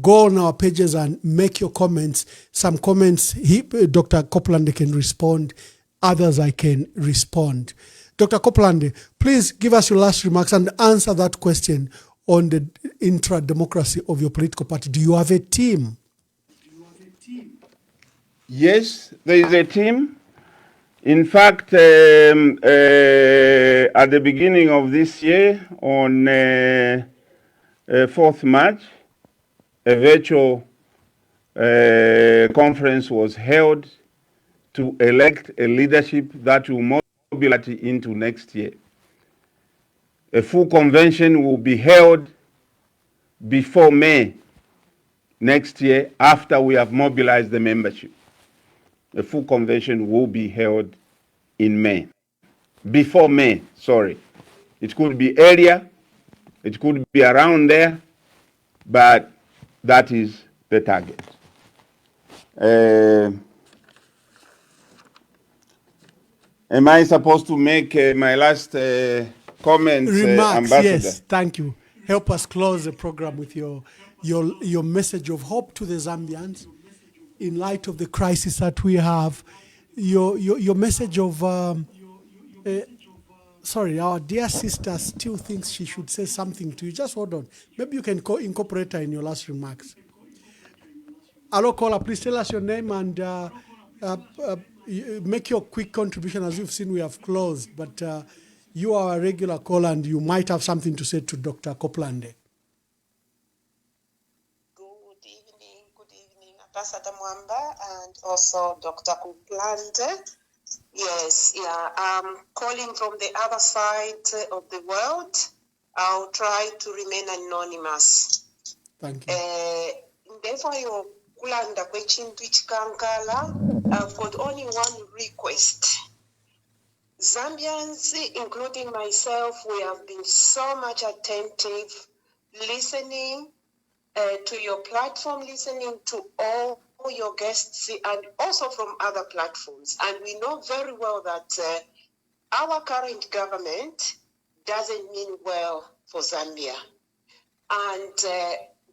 E: go on our pages and make your comments. Some comments, Dr. Kopulande can respond. Others I can respond. Dr. Kopulande, please give us your last remarks and answer that question on the intra-democracy of your political party. Do you have a team?
F: Yes, there is a team. In fact, at the beginning of this year, on 4th March, a virtual conference was held to elect a leadership that will mobilize into next year. A full convention will be held before May next year, after we have mobilized the membership. A full convention will be held in May. Before May, sorry. It could be earlier, it could be around there, but that is the target. Am I supposed to make my last comments,
E: remarks,
F: Ambassador?
E: Yes, thank you. Help us close the program with your message of hope to the Zambians in light of the crisis that we have. Your message of sorry, our dear sister still thinks she should say something to you. Just hold on. Maybe you can incorporate her in your last remarks. Hello, caller, please tell us your name and make your quick contribution. As you've seen, we have closed, but you are a regular caller and you might have something to say to Dr. Kopulande.
K: Good evening, Ambassador Mwamba and also Dr. Kopulande. Yes, yeah, I'm calling from the other side of the world. I'll try to remain anonymous.
E: Thank you.
K: Therefore, your kulanda kwechintu chikankala. I've got only one request. Zambians, including myself, we have been so much attentive, listening to your platform, listening to all your guests and also from other platforms. And we know very well that our current government doesn't mean well for Zambia. And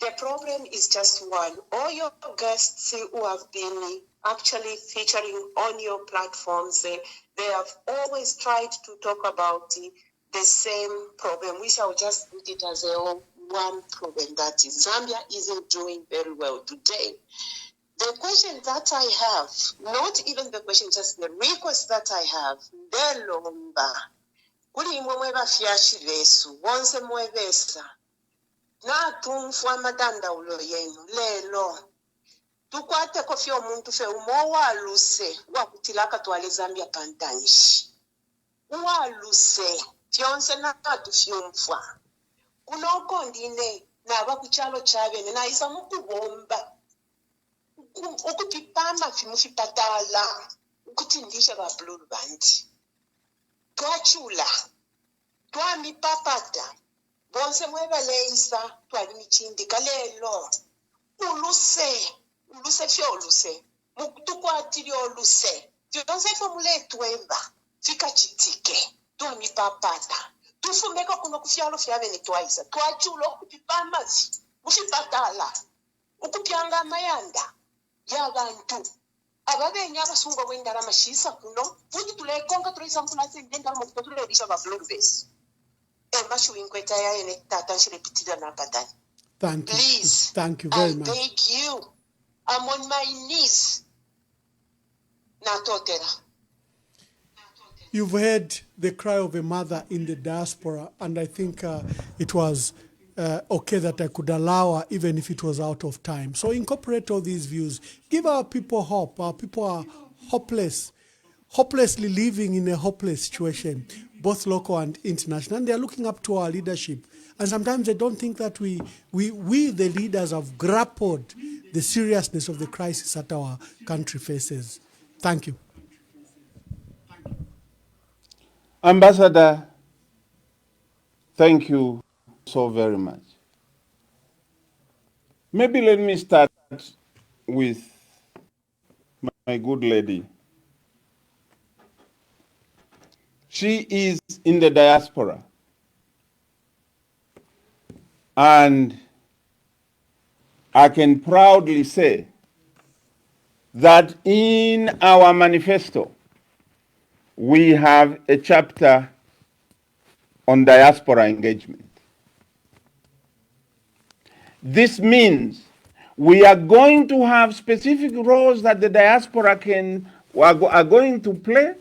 K: the problem is just one. All your guests who have been actually featuring on your platforms, they have always tried to talk about the same problem, which I'll just put it as one problem, that is Zambia isn't doing very well today. The question that I have, not even the question, just the request that I have, ndelomba kuli imwe mwebafyashi besu bonse mwebesa natumfu amadandaulo yenu lelo tukwate kofi omuntu fe umo waluse wakutilaka twale Zambia pantanji waluse fyonse natu fyumfwa kunoko ndine naba kuchalo chabene na isa mukubomba ukupipama fimufipatala ukutindisha bablulu bandi twachula twamipapata bonse mwebaleisa twalimichindika lelo uluse fyoluse mutukwatili oluse fyonse fomuletwemba fika chitike twamipapata tufumeka kuno kufyalo fyabene twaisa twachula okupipamazi mufipatala ukupyanga amayanda y'abantu ababenya abasunga bw'endala amashisa kuno futi tulekonga tulesa mpulase ndendala mu kutulerisha ba blue vest emashu inkweta ya ene tata nshirepitira na patani.
E: Thank you.
K: Please,
E: thank you very much.
K: I beg you, I'm on my knees. Natotera.
E: You've heard the cry of a mother in the diaspora, and I think it was okay that I could allow her, even if it was out of time. So incorporate all these views. Give our people hope. Our people are hopelessly living in a hopeless situation, both local and international. And they are looking up to our leadership. And sometimes they don't think that we the leaders, have grappled the seriousness of the crisis that our country faces. Thank you.
F: Ambassador, thank you so very much. Maybe let me start with my good lady. She is in the diaspora. And I can proudly say that in our manifesto, we have a chapter on diaspora engagement. This means we are going to have specific roles that the diaspora are going to play.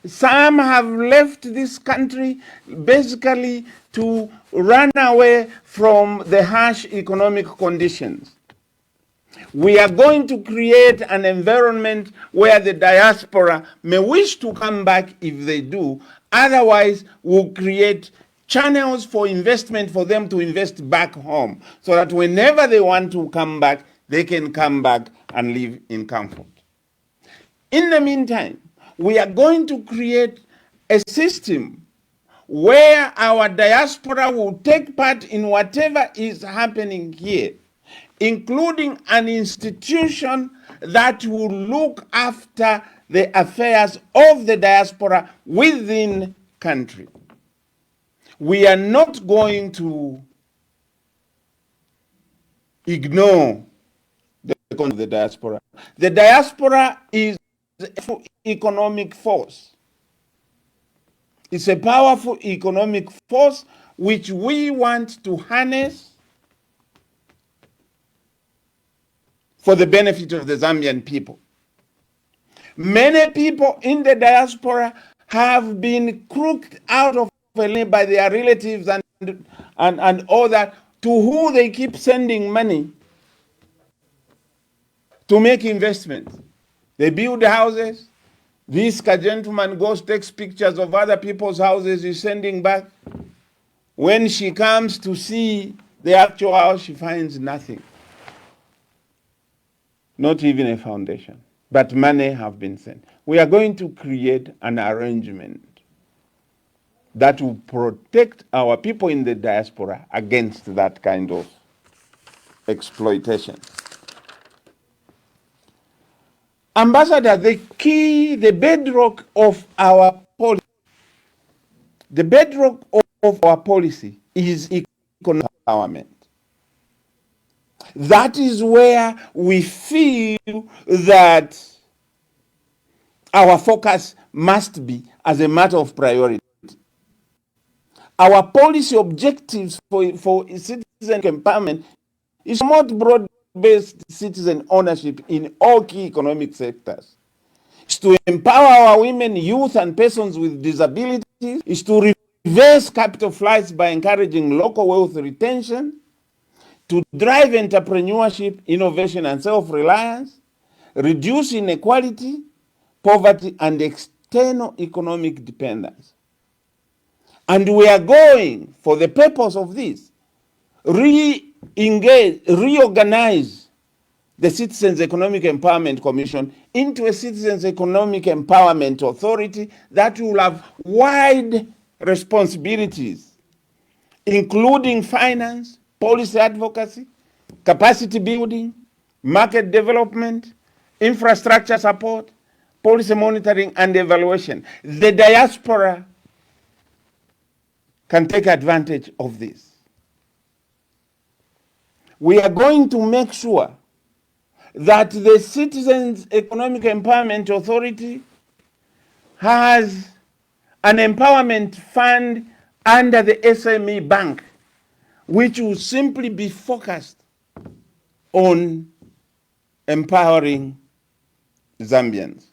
F: Some have left this country basically to run away from the harsh economic conditions. We are going to create an environment where the diaspora may wish to come back if they do. Otherwise, we'll create channels for investment for them to invest back home so that whenever they want to come back, they can come back and live in comfort. In the meantime, we are going to create a system where our diaspora will take part in whatever is happening here, including an institution that will look after the affairs of the diaspora within country. We are not going to ignore the diaspora. The diaspora is an economic force. It's a powerful economic force which we want to harness for the benefit of the Zambian people. Many people in the diaspora have been crooked out of by their relatives and all that, to who they keep sending money to make investments. They build houses. This gentleman goes, takes pictures of other people's houses he's sending back. When she comes to see the actual house, she finds nothing. Not even a foundation. But money have been sent. We are going to create an arrangement that will protect our people in the diaspora against that kind of exploitation. Ambassador, the bedrock of our policy, is economic empowerment. That is where we feel that our focus must be as a matter of priority. Our policy objectives for citizen empowerment is somewhat broad based citizen ownership in all key economic sectors. Is to empower our women, youth, and persons with disabilities. Is to reverse capital flights by encouraging local wealth retention. To drive entrepreneurship, innovation, and self-reliance. Reduce inequality, poverty, and external economic dependence. And we are going, for the purpose of this, reorganize the Citizens Economic Empowerment Commission into a Citizens Economic Empowerment Authority that will have wide responsibilities, including finance, policy advocacy, capacity building, market development, infrastructure support, policy monitoring and evaluation. The diaspora can take advantage of this. We are going to make sure that the Citizens Economic Empowerment Authority has an empowerment fund under the SME Bank, which will simply be focused on empowering Zambians.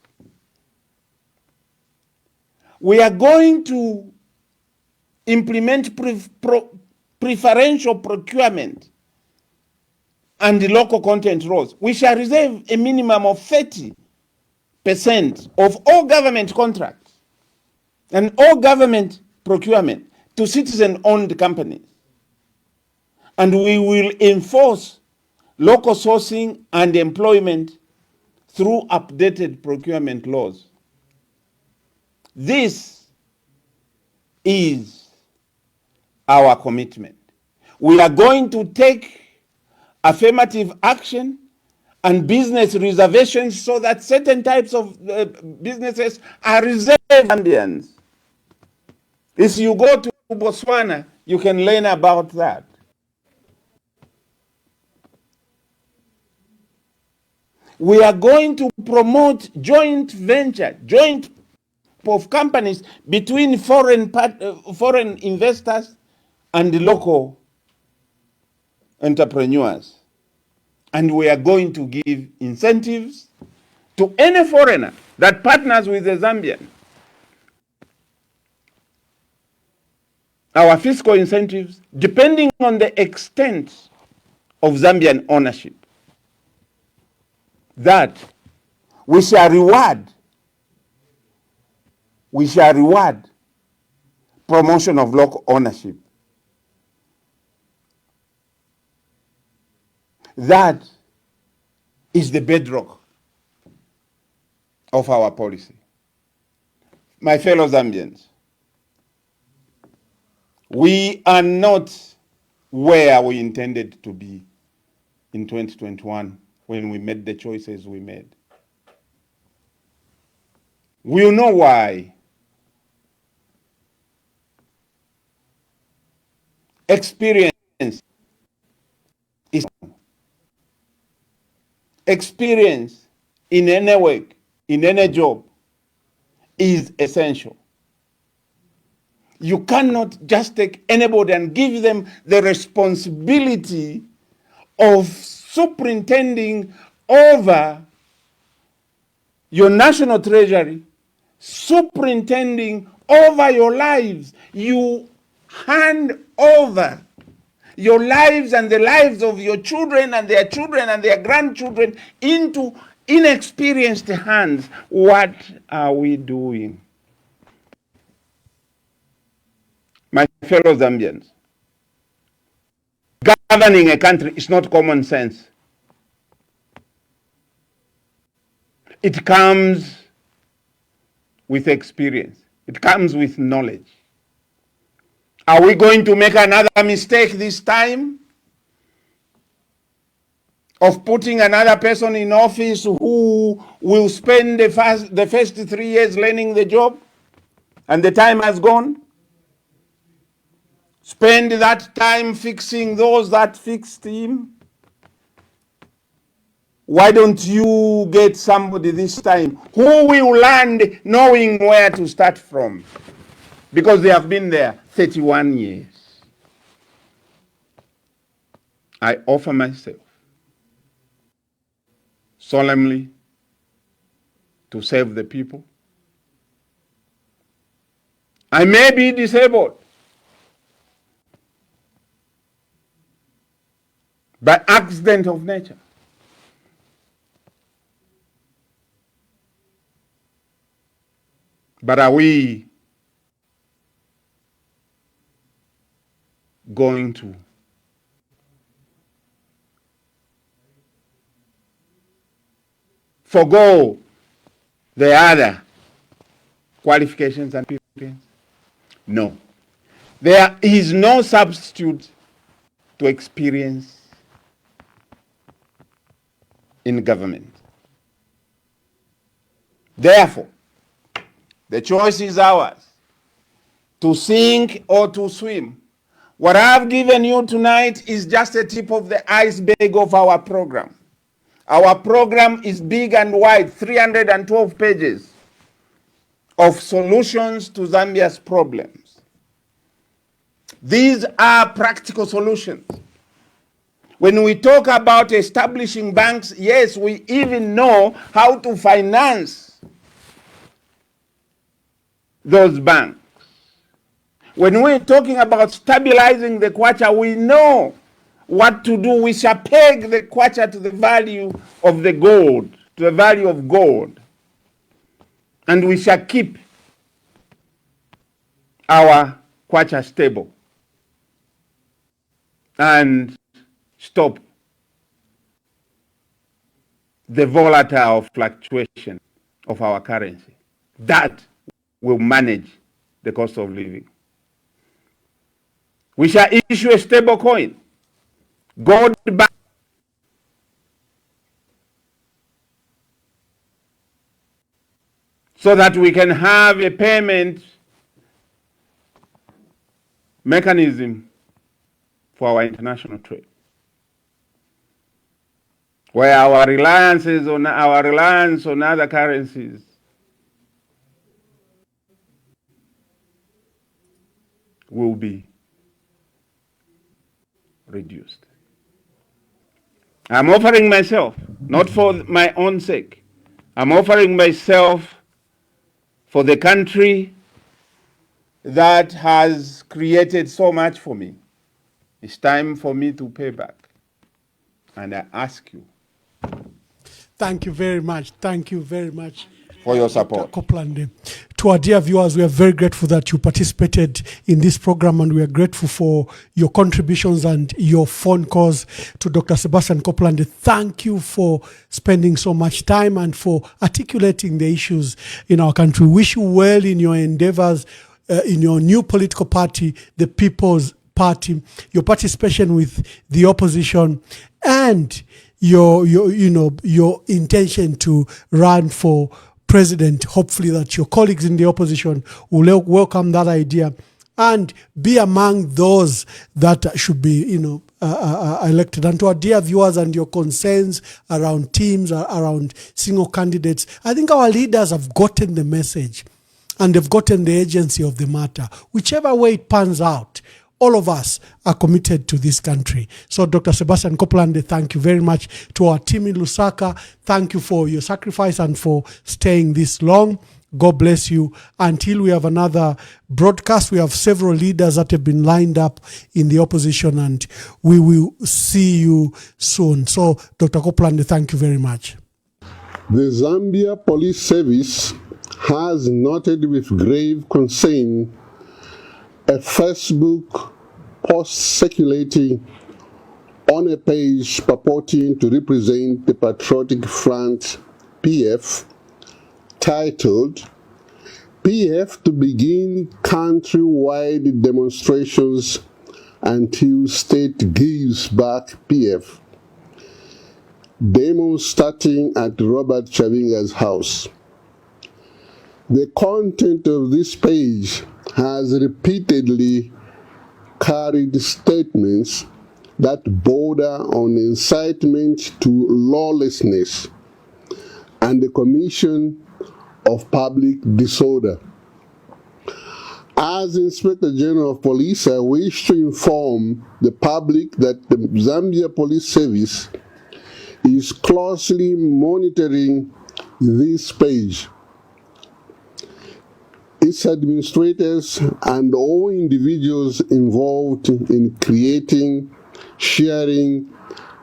F: We are going to implement preferential procurement and local content laws. We shall reserve a minimum of 30% of all government contracts and all government procurement to citizen-owned companies. And we will enforce local sourcing and employment through updated procurement laws. This is our commitment. We are going to take affirmative action and business reservations so that certain types of businesses are reserved for Zambians. If you go to Botswana, you can learn about that. We are going to promote joint venture, joint of companies between foreign investors and local entrepreneurs. And we are going to give incentives to any foreigner that partners with the Zambian. Our fiscal incentives, depending on the extent of Zambian ownership, that we shall reward promotion of local ownership. That is the bedrock of our policy. My fellow Zambians, we are not where we intended to be in 2021 when we made the choices we made. We'll know why. Experience is experience in any work, in any job, is essential. You cannot just take anybody and give them the responsibility of superintending over your national treasury, superintending over your lives. You hand over your lives and the lives of your children and their grandchildren into inexperienced hands. What are we doing? My fellow Zambians, governing a country is not common sense. It comes with experience. It comes with knowledge. Are we going to make another mistake this time of putting another person in office who will spend the first 3 years learning the job and the time has gone? Spend that time fixing those that fixed him? Why don't you get somebody this time who will land knowing where to start from? Because they have been there 31 years. I offer myself solemnly to serve the people. I may be disabled by accident of nature. But are we going to forgo the other qualifications and experience? No. There is no substitute to experience in government. Therefore, the choice is ours, to sink or to swim. What I've given you tonight is just a tip of the iceberg of our program. Our program is big and wide, 312 pages of solutions to Zambia's problems. These are practical solutions. When we talk about establishing banks, yes, we even know how to finance those banks. When we're talking about stabilizing the kwacha, we know what to do. We shall peg the kwacha to the value of the gold, to the value of gold. And we shall keep our kwacha stable and stop the volatile fluctuation of our currency. That will manage the cost of living. We shall issue a stable coin, gold back, so that we can have a payment mechanism for our international trade, where our reliance on other currencies will be reduced. I'm offering myself, not for my own sake. I'm offering myself for the country that has created so much for me. It's time for me to pay back. And I ask you.
E: Thank you very much. Thank you very much
F: for your support.
E: Kopulande. To our dear viewers, we are very grateful that you participated in this program, and we are grateful for your contributions and your phone calls to Dr. Sebastian Kopulande. Thank you for spending so much time and for articulating the issues in our country. We wish you well in your endeavors, in your new political party, the People's Party, your participation with the opposition, and your intention to run for president. Hopefully that your colleagues in the opposition will welcome that idea and be among those that should be, elected. And to our dear viewers and your concerns around teams, around single candidates, I think our leaders have gotten the message and they've gotten the agency of the matter. Whichever way it pans out, all of us are committed to this country. So Dr. Sebastian Kopulande, thank you very much. To our team in Lusaka, thank you for your sacrifice and for staying this long. God bless you. Until we have another broadcast, we have several leaders that have been lined up in the opposition, and we will see you soon. So Dr. Kopulande, thank you very much.
M: The Zambia Police Service has noted with grave concern a Facebook post circulating on a page purporting to represent the Patriotic Front, PF, titled, PF to begin countrywide demonstrations until state gives back PF. Demo starting at Robert Chavinga's house. The content of this page has repeatedly carried statements that border on incitement to lawlessness and the commission of public disorder. As Inspector General of Police, I wish to inform the public that the Zambia Police Service is closely monitoring this page. Its administrators and all individuals involved in creating, sharing,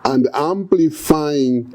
M: and amplifying